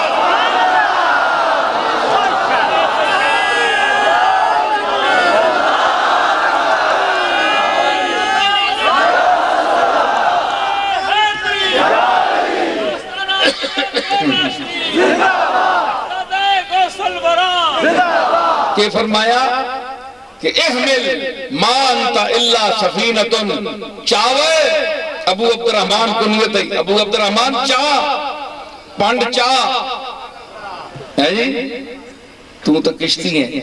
کہ فرمایا کہ احمل ما انت الا سفینتن، چاوے ابو عبد الرحمن کنیت ہے، ابو عبد الرحمن چاہ پانڈ چاہ ہے جی، تو تو کشتی ہیں۔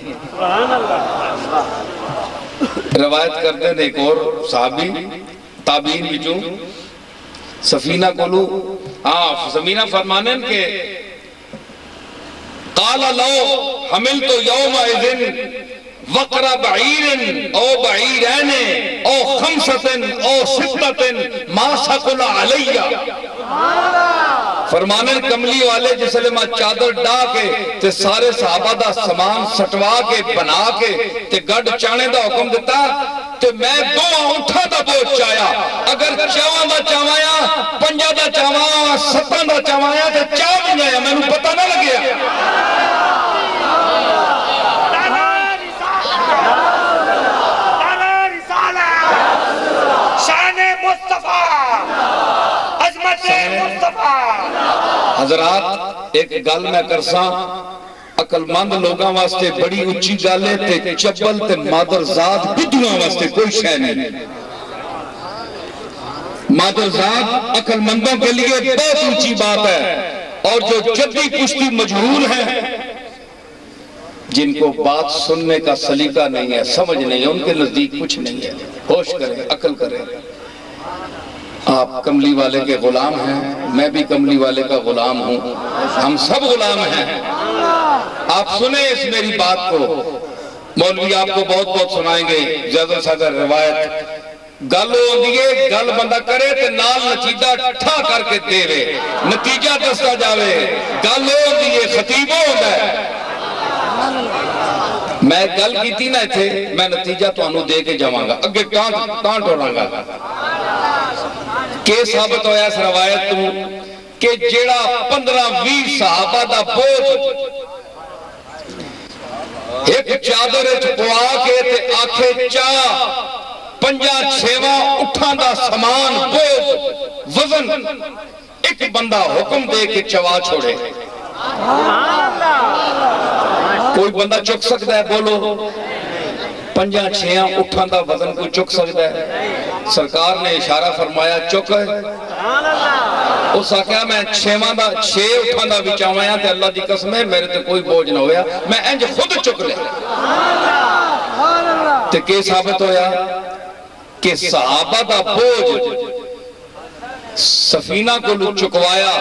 روایت کرتے ہیں ایک اور صحابی تابعین بچوں سفینہ کو لو سفینہ فرمانے کہ قال لو حملت یومئذ وقر بعیر او بعیرین او خمسۃ او ستۃ ما ثقل علی، فرمانے کملی والے جس لئے میں چادر ڈا کے تے سارے صحابہ دا سامان سٹوا کے بنا کے تے گڑ چانے دا حکم دیتا تے میں دو اونٹھا دا بوجھ چایا، اگر چاواں دا چاوایا پنجا دا چاواں ستاں دا چاوایا تے چاہ بھی گیا میں نے پتہ نہ لگیا۔ حضرات ایک گل میں کرساں عقل مند لوگاں واسطے بڑی اچھی گالے تے چبل تے مادرزاد بدھویں واسطے کوئی شے نہیں، مادرزاد عقل مندوں کے لیے بہت اونچی بات ہے، اور جو جدی پشتی مجہول ہیں جن کو بات سننے کا سلیقہ نہیں ہے، سمجھ نہیں ہے، ان کے نزدیک کچھ نہیں ہے۔ ہوش کریں، عقل کریں۔ آپ کملی والے کے غلام ہیں، میں بھی کملی والے کا غلام ہوں، ہم سب غلام ہیں۔ آپ سنیں اس میری بات کو، مولوی آپ کو بہت بہت سنائیں گے زیادہ سے زیادہ روایت۔ گل ہوندیے، گل بندہ کرے تے نال نتیجہ ٹھا کر کے دے رہے، نتیجہ دستا جاوے۔ گل ہوندیے، خطیب ہوندا ہے۔ میں گل کی تھی نا تھے، میں نتیجہ تو انہوں دے کے جاواں گا، اگے کان ٹوڑاں گا۔ کہ ثابت ہویا اس روایت تو کہ جیڑا 15-20 صحابہ دا بوجھ ایک چادر پوا کے تے آنکھیں چاہ 5-6 اٹھاں دا سامان بوجھ وزن ایک بندہ حکم دے کے چوا چھوڑے۔ کوئی بندہ چک سکتا ہے؟ بولو 5-6 اٹھاں دا وزن کوئی چک سکتا ہے؟ سرکار نے اشارہ فرمایا چک ہے۔ اس آکھیا میں 6 اٹھاں دا بچاوایا تے اللہ دی قسم ہے میرے تے کوئی بوجھ نہ ہویا، میں انج خود چک لے۔ تے کہ ثابت ہویا کہ صحابہ دا بوجھ سفینہ کو چکوایا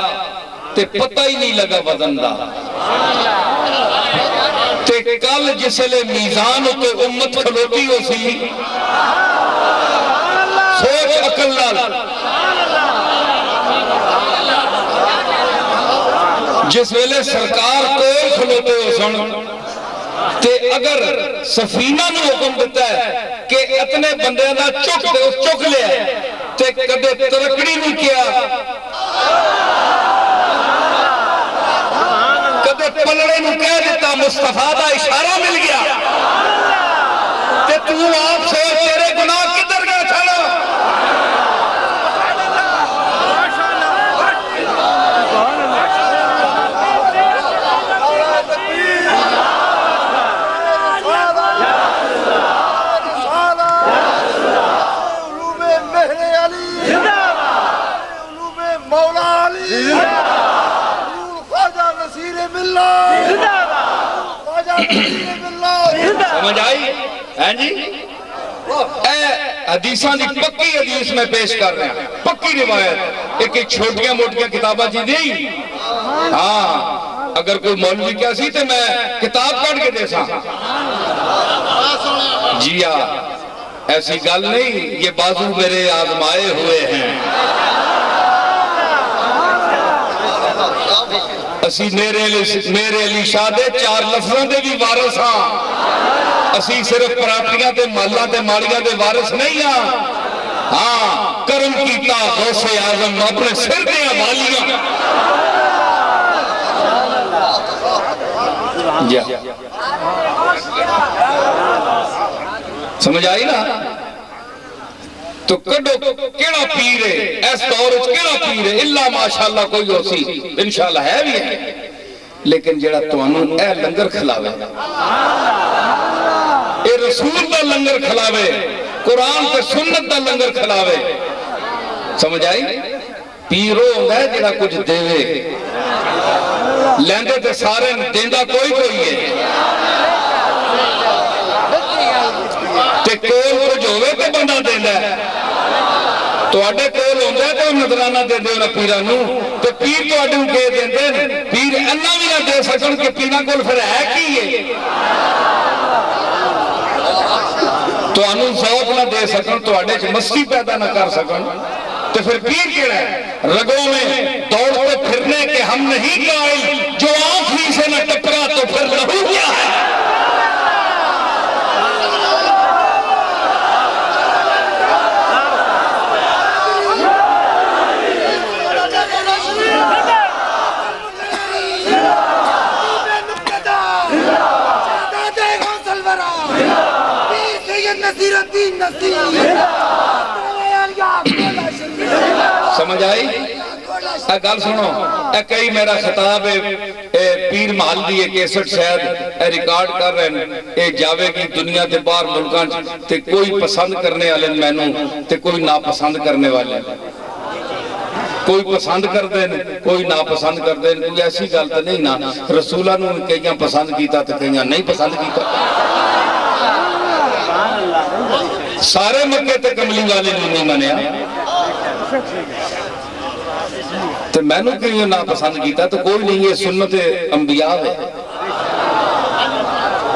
تے پتہ ہی نہیں لگا وزن دا۔ تے کل جس لے میزان تے امت کھلوتی ہو سی، سوچ عقل نال، جس ویلے سرکار کوئی کھلوتے ہو سن، تے اگر سفینہ نے حکم دیتا ہے کہ اتنے بندے نہ چک دے، اس چک لیا تے کدے ترکڑی نہیں کیا، کدے پلڑے نو کہہ دیتا مصطفیٰ دا اشارہ مل گیا، تے تو آپ سے تیرے گناہ کدھر گیا چھڑا۔ سمجھ آئی؟ ہیں جی؟ اے حدیثاں دی پکی حدیث میں پیش کر رہے ہیں، پکی روایت، ایک چھوٹیاں موٹیاں کتابہ جی دی۔ ہاں اگر کوئی مولوی کیا سی تے میں کتاب پڑھ کے دے سا۔ جی ہاں ایسی گل نہیں، یہ بازو میرے آزمائے ہوئے ہیں۔ اسی میرے علی شاہ دے 4 لفظوں دے بھی وارث ہاں، اسی صرف پراٹھیاں تے مالاں تے ماڑیاں دے وارث نہیں ہاں۔ ہاں کرم کیتا غوث اعظم اپنے سر دے والیاں۔ سمجھ آئی نا؟ تو کڈو کیڑا پیر ہے اس دور وچ، کیڑا پیر ہے؟ اللہ ماشاءاللہ کوئی ہو سی، انشاءاللہ ہے بھی ہے، لیکن جڑا تانوں اے لنگر کھلاوے، اے رسول دا لنگر کھلاوے، قرآن تے سنت دا لنگر کھلاوے، سمجھ آئی؟ پیرو ہوندا ہے جڑا کچھ دیوے، لیندے تے سارے دیندا کوئی ہے، تے کول کچھ ہوئے تے بندہ دیندا ہے۔ تو آڈے کول ہوندہ ہے تو نظرانہ دے دے انہا پیرانو، تو پیر تو آڈے ان کے دیں دیں، پیر انہا بھی نہ دے سکن کہ پیرہ کول پھر ہے کی ہے، تو انہوں ذوق نہ دے سکن، تو آڈے مستی پیدا نہ کر سکن، تو پھر پیر کیڑا ہے؟ رگوں میں دوڑتے پھرنے کے ہم نہیں قائل، جو آنکھ ہی سے نہ ٹپرا تو پھر لہو کیا ہے۔ سمجھ آئی؟ اے گل سنو، اے کئی میرا خطاب پیر محل دی ایک کیسٹ شاید اے ریکارڈ کر رہے ہیں، اے جاوے کی دنیا دے باہر ملکان تے کوئی پسند کرنے والے مینوں تے کوئی ناپسند کرنے والے، کوئی پسند کر دیں کوئی ناپسند کر دیں کوئی ایسی گل تو نہیں نا رسولہ نو کئیاں پسند کیتا تو کئیاں نہیں پسند کیتا سارے مکے تے کملی والے نہیں منیا تو میں نے کئیاں ناپسند کیتا تو کوئی نہیں یہ سنت انبیاء ہے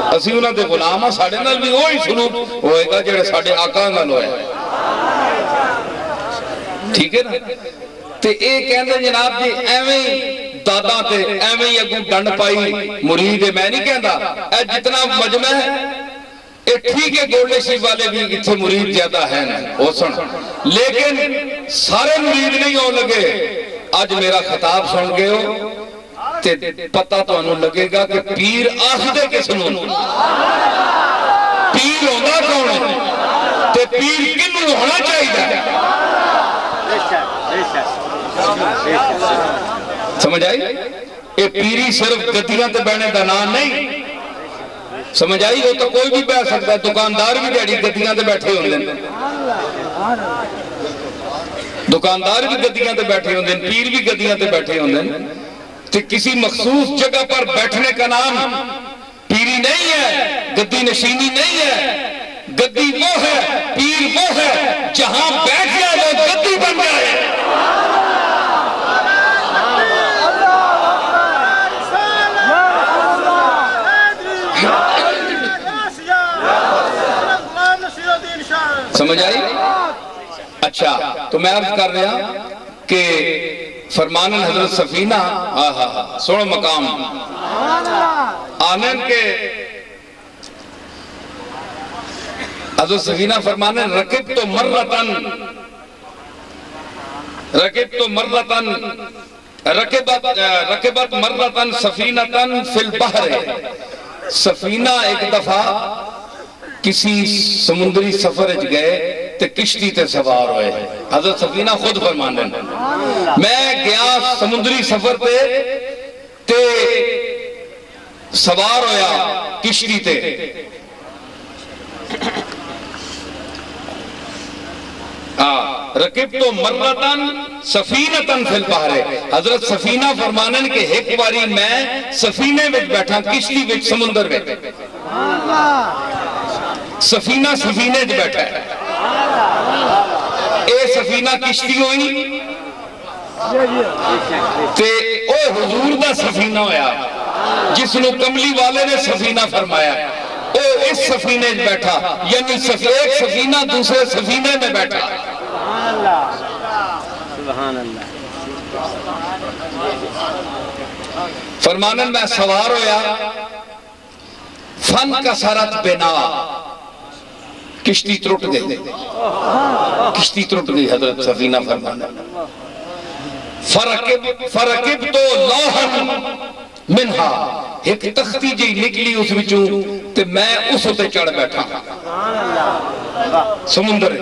اسی انہاں دے غلام ہاں ساڑھے نال بھی وہی سلوک ہوئے گا جڑے ساڑھے آقا نال ہوئے ٹھیک ہے نا تے ایک کہندے جناب جی ایویں دادا تے ایویں اگوں ڈنڈ پائی مرید میں نہیں کہندا اے جتنا مجمع ہے اے ٹھیک ہے گولڈے شریف والے بھی اتنے مرید زیادہ ہیں ہو سن لیکن سارے مرید نہیں ہو لگے آج میرا خطاب سن گئے ہو تے پتہ تو انہوں لگے گا کہ پیر آخدے کے سنوں پیر ہونا کون ہے تے پیر کنوں ہونا چاہیے سمجھ آئی اے پیری صرف گدیاں تے بہنے دا نام نہیں سمجھ آئی وہ تو کوئی بھی بیٹھ سکتا ہے دکاندار بھی دیڑی گدیاں تے بیٹھے ہوندے دکاندار بھی گدیاں تے بیٹھے ہوندے پیر بھی گدیاں تے بیٹھے ہوندے کہ کسی مخصوص جگہ پر بیٹھنے کا نام پیری نہیں ہے گدی نشینی نہیں ہے گدی وہ ہے پیر وہ ہے جہاں بیٹھ جائے وہ گدی بن جائے سمجھ آئی اچھا تو میں عرض کر رہا کہ فرمان حضرت سفینہ سوڑ مقام آنن کے حضرت سفینہ فرمانے رکبت مرتن رکبت مرتن سفینتن فی البحر سفینہ ایک دفعہ کسی سمندری سفر گئے تے کشتی تے سوار ہوئے حضرت سفینہ خود فرمانے میں گیا سمندری سفر تے سوار ہویا کشتی تے رکبتو مرتن سفینتن فی البحر حضرت سفینہ فرمانے کہ ایک باری میں سفینے میں بیٹھا کشتی میں سمندر میں سفینہ سفینے جو بیٹھا ہے اے سفینہ کشتی ہوئی تے او حضور دا سفینہ ہویا جس نو کملی والے نے سفینہ فرمایا او اس سفینے جو بیٹھا یعنی ایک سفینہ دوسرے سفینے میں بیٹھا سبحان اللہ فرمانن میں سوار ہویا فن کا سرت بنا کشتی ترٹ گئی کشتی ترٹ گئی حضرت سفینہ فرمانا فرقب تو لوحن منہا ایک تختی جی نکلی اس وچوں تے میں اس ہوتے چڑھ بیٹھا سمندر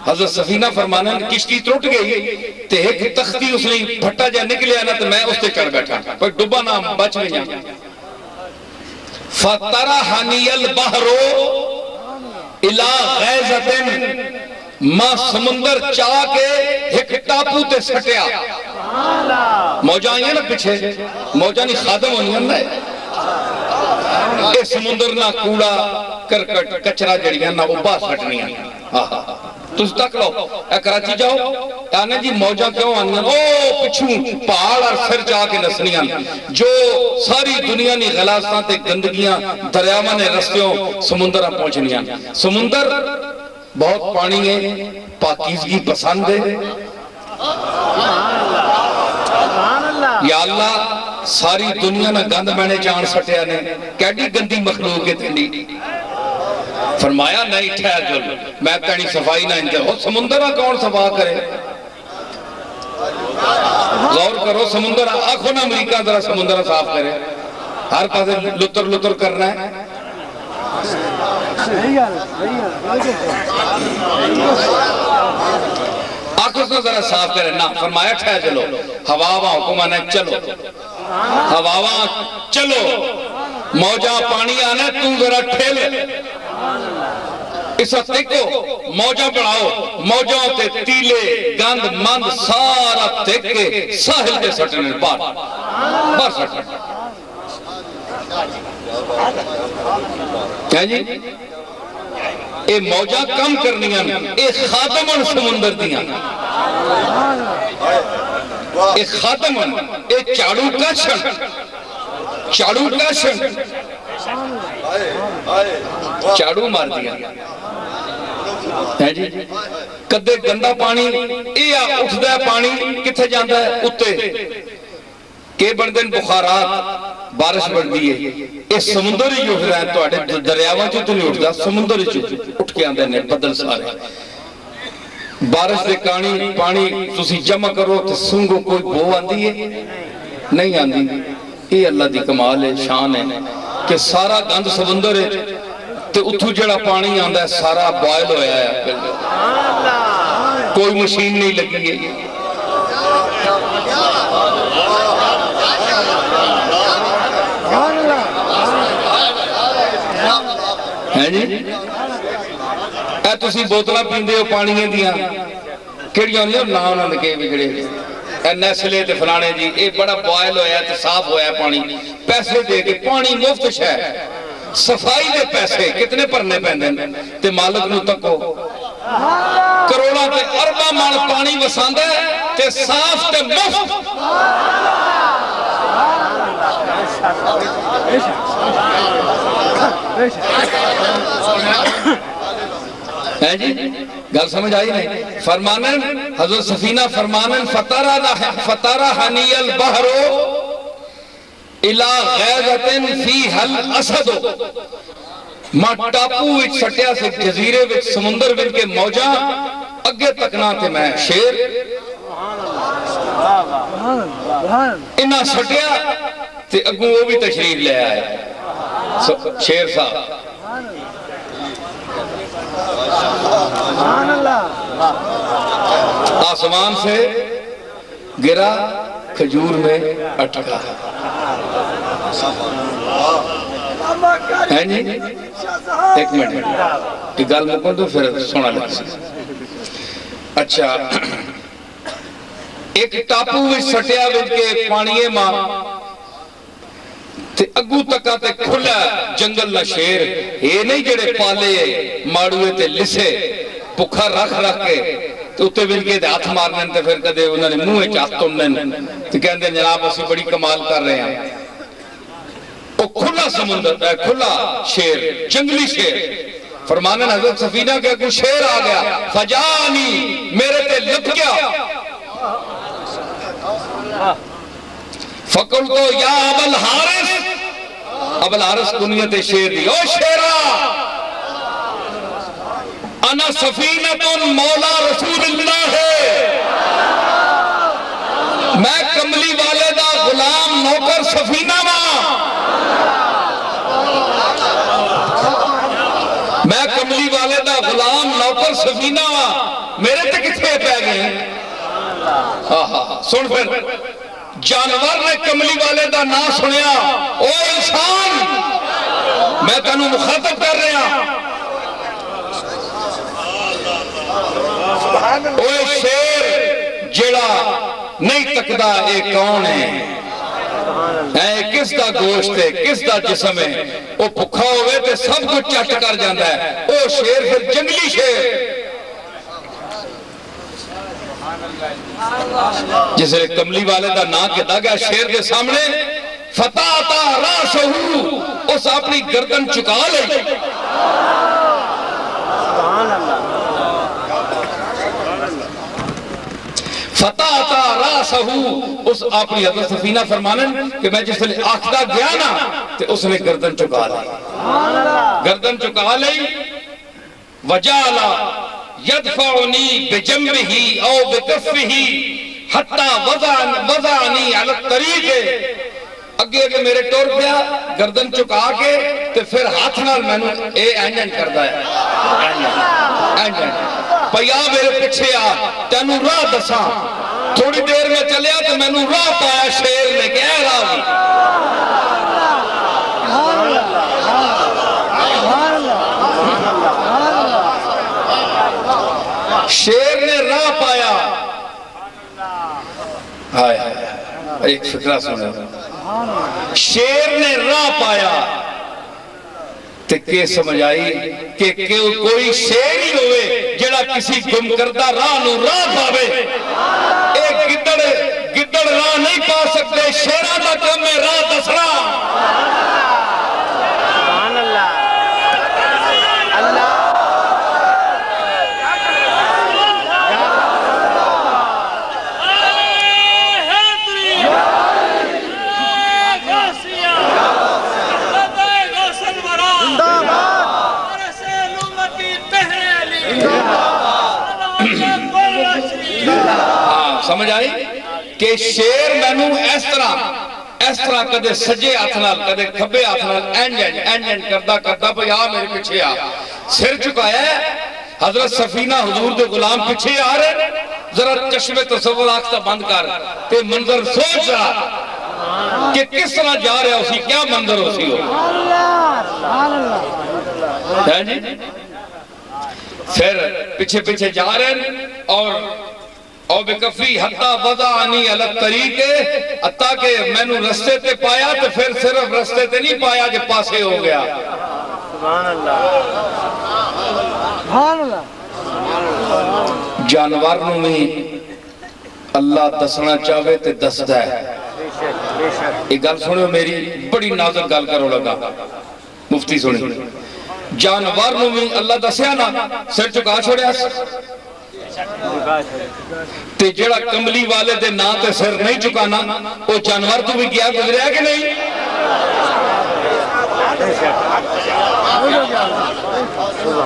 حضرت سفینہ فرمانا کشتی ترٹ گئی تے ایک تختی اس نے پھٹا جا نکلیا نا تے میں اس تے چڑھ بیٹھا پر ڈبا نام بچ گیا فَتَرَحَنِيَ الْبَحْرُ الى غیظتن ماں سمندر چاہ کے ایک ٹاپو تے سٹیا موجہ آئیں نا پچھے موجہ نہیں خادم ہونی اندہ ہے اے سمندر نہ کوڑا کرکٹ کچرا جڑیاں نہ اوبا سٹنیاں تُس تک لو اے کراچی جاؤ آنے جی موجہ کیوں آنیاں او پچھوں پہاڑ اور سر جا کے نسنیاں جو ساری دنیا نے غلاستان تے گندگیاں دریاوہ نے رستیوں سمندر پہنچنیاں سمندر بہت پانی ہے پاکیزگی پسند ہے یا اللہ ساری دنیا نہ گند میں نے جان سٹیا نے کیڈی گندی مخلوق ہے تینی فرمایا نہیں ٹھہر جل میں تینی صفائی نہ انتے ہو سمندر کون صفا کرے غور کرو سمندر آنکھوں نہ امریکہ ذرا سمندر صاف کرے ہر پاسے لطر لطر کرنا ہے آنکھوں سے ذرا صاف کرے نہ فرمایا ٹھہر چلو ہواواں حکم آنا چلو ہواواں چلو موجہ پانی آنا تو ذرا ٹھیلے اسا تکو موجہ بڑھاؤ، موجوں تے تیلے گند مند سارا تک کے ساحل تے سٹنے بار سٹنے کیا جی اے موجہ کم کرنیاں اے خاتمن سمندر دیاں اے خاتمن اے چاڑو کاشن چاڑو مار دیا ہے جی کدے گندہ پانی اے اٹھدا ہے پانی کتھے جاندہ ہے اتے کہ بندن بخارات بارش بڑھ دیئے اے سمندر ہی اٹھ رہا ہے تو آڑے دریاوہ جو تو نہیں اٹھدا سمندر ہی اٹھ کے آندے نے بدل سارے بارش دے پانی تسی جمع کرو تو سنگو کوئی بو آندی ہے نہیں آندی یہ اللہ دی کمال ہے شان ہے کہ سارا گند سمندر ہے تو اتھو جڑا پانی آندہ ہے سارا بوائل ہویا ہے کوئی مشین نہیں لگی ہے جی اے تسی بوتلہ پیندے ہو پانیاں دیاں کیڑیاں نہیں ہو نہ انہوں نے کہے بگڑے اے نیسلے تے فلانے جی اے بڑا بوائل ہویا تے صاف ہویا پانی پیسے دے کے پانی مفتش ہے صفائی دے پیسے کتنے پرنے پہندے تے مالک نو تکو کروڑا تے اربا مال پانی وساندے تے صاف تے مفت ہے جی گل سمجھ آئی نہیں فرمانن حضرت سفینہ فرمانن فتارہ حنی البحرو الى غیظتن فی حل اسدو ماں ٹاپو وچ سٹیا سے جزیرے وچ سمندر وچ کے موجہ اگے تکنا تے میں شیر انہا سٹیا تے اگوں وہ بھی تشریف لے آئے شیر صاحب آسمان سے گرا کھجور میں اٹکا ہے جی ایک منٹ ایک گال مکن تو پھر سونا لگ سی اچھا ایک ٹاپو وچ سٹیا وچ کے پانیے ماں تے اگو تکا تے کھلا جنگل نہ شیر یہ نہیں جڑے پالے ماڑوے تے لسے پکھا رکھ کے تو اتے ول کے ہاتھ مارنے تے پھر کدے انہوں نے منہ چاہت تمنے تے کہندے جناب اسی بڑی کمال کر رہے ہیں وہ کھلا سمندر کھلا شیر جنگلی شیر فرمانن حضرت سفینہ کے کوئی شیر آ گیا فجانی میرے تے لپ گیا فقل تو یا ابل حارث ابل حارث کنیت شیر دی او شیرہ انا سفینت مولا رسول اللہ ہے میں کملی والے دا غلام نوکر سفینہ ماں میں کملی والے دا غلام نوکر سفینہ ماں میرے تے کتھے پہ گئے سن پھر جانور نے کملی والے دا نا سنیا او انسان میں تنو مخاطب کر رہا اوے شیر جڑا نہیں تکدا اے کون ہے اے کس دا گوشت ہے کس دا جسم ہے او بھکھا ہوئے تے سب کچھ چٹ کر جاندہ ہے او شیر پھر جنگلی شیر جسے کملی والے دا نا کے داگا شیر دے سامنے فتح تا راسہو اس اپنی گردن چکا لے فتح تا راسہو اس اپنی حضرت سفینہ فرمانن کہ میں جس لئے آخدہ گیا نا تے اس نے گردن چکا لے وجالا یدفعنی بجنبہی او بکفہی حتی وضعنی علی الطریق اگے میرے ٹور پیا گردن چکا کے تے پھر ہاتھ نال میں نے اے اینجن کردہ ہے اینجن پیا میرے پچھے آ تینو راہ دساں تھوڑی دیر میں چلیا تو میں نے راہ پایا شیر نے کہ اے راوی ایک فکرہ سنے شیر نے راہ پایا تے کہ سمجھ آئی کہ کوئی شیر ہی ہوئے جڑا کسی گم کردہ راہ نو راہ پاوے ایک گدڑ راہ نہیں پا سکتے شیرہ دا کم ہے راہ دسنا سبحان اللہ اللہ سمجھ آئی کہ شیر مینو اس طرح کدے سجے ہاتھ نال کدے کھبے ہاتھ نال انج کردا بھئی آ میرے پیچھے آ سر چکایا ہے حضرت سفینہ حضور دے غلام پیچھے آ رہے ذرا چشم تصور آنکھ بند کر تے منظر سوچ رہا کہ کس طرح جا رہا اسی کیا منظر اسی ہو ہے جی پھر پیچھے جا رہے ہیں اور بکفی حتی وضعنی علی الطریق حتی کہ میں نے رستے تے پایا تو پھر صرف رستے تے نہیں پایا کہ پاسے ہو گیا سبحان اللہ سبحان اللہ جانور نو میں اللہ دسنا چاہے تے دسدا ہے ایک گل سنو میری بڑی نازک گل کرو لگا مفتی سنو جانور نو میں اللہ دسیا نا سر چکا چھوڑیا تے جڑا کملی والے دے نا تے سر نہیں چکانا وہ جانور تو بھی کیا گزریا کہ نہیں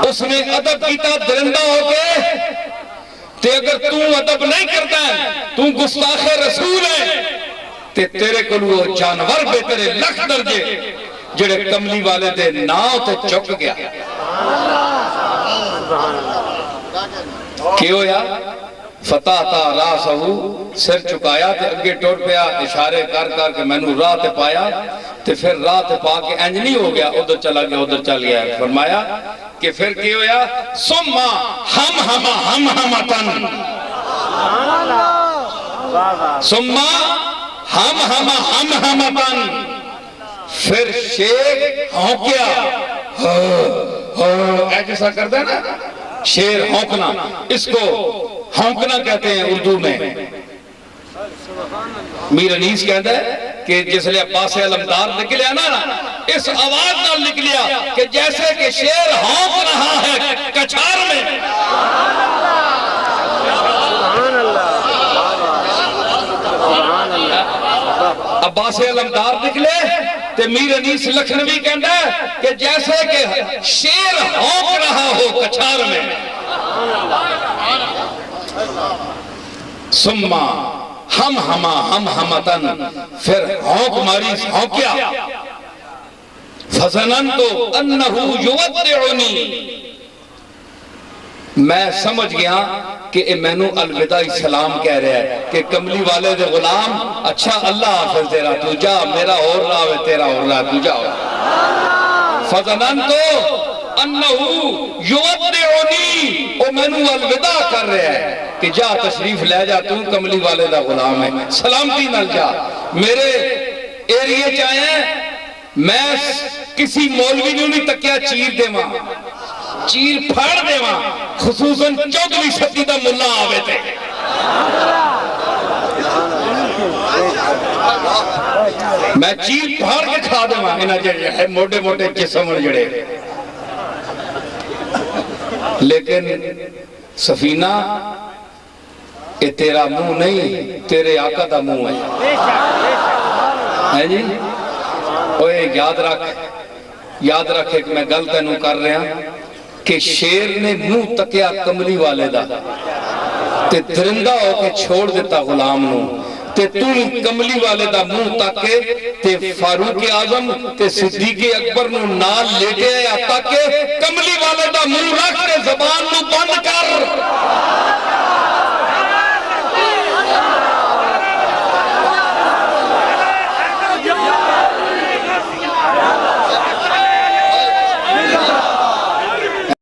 اس نے ادب کیتا درندہ ہو کے تے اگر تو ادب نہیں کرتا ہے تو گستاخ رسول ہے تے تیرے کو وہ جانور بے تیرے لکھ درجے جڑے کملی والے دے نا تے چک گیا کیوں یا فتح تا راہ سہو سر چکایا تے اگے ٹوٹ پیا اشارے کر کے میں نے راہ تے پایا تے پھر راہ تے پا کے انج نہیں ہو گیا ادھر چلا گیا فرمایا کہ پھر کیوں یا سمہ ہمتن سمہ ہمتن پھر شیر ہونکیا ایسا کرتا ہے نا شیر ہونکنا اس کو ہونکنا کہتے ہیں اردو میں میر انیس کہتا ہے کہ جس لئے عباس علمدار نکلیا نا اس آواز نہ نکلیا کہ جیسے کہ شیر ہونک رہا ہے کچھار میں عباس علمدار نکلے تے میر انیس لکھنوی کہتا ہے کہ جیسے کہ شیر ہونک رہا ہو کچھار میں سمہ ہمتن پھر ہونک ماری ہونکیا فَظَنَنْتُ أَنَّهُ يُوَدِّعُنِي میں سمجھ گیا کہ میں نو الوداع سلام کہہ رہا ہے کہ کملی والے دے غلام اچھا اللہ حافظ تیرا تو جا میرا اور رہا ہے تیرا اور رہا تو جا فَظَنَنْتُ أَنَّهُ يُوَدِّعُنِي او میں نو الوداع کر رہا ہے کہ جا تشریف لے جا تو کملی والے دا غلام ہے سلامتی نل جا میرے ایریے چاہیں میں کسی مولوی نے نہیں تکیا چیر دے ماں چیر پھاڑ دے ماں خصوصاً 14ویں صدی دا ملا آوے تھے میں چیر پھاڑ کے کھا دے ماں انہا جڑے موٹے موٹے جسم جڑے لیکن سفینہ یہ تیرا منہ نہیں تیرے آقا دا منہ ہے جی اوہ یاد رکھ ایک میں گل تینوں کر رہا کہ شیر نے منہ تکیا کملی والے دا تے درندہ ہو کے چھوڑ دیتا غلام نو تے تو کملی والے دا منہ تکے تے فاروق اعظم تے صدیق اکبر نو نال لیٹے یا تکے کملی والے دا منہ رکھ کے زبان نو بند کر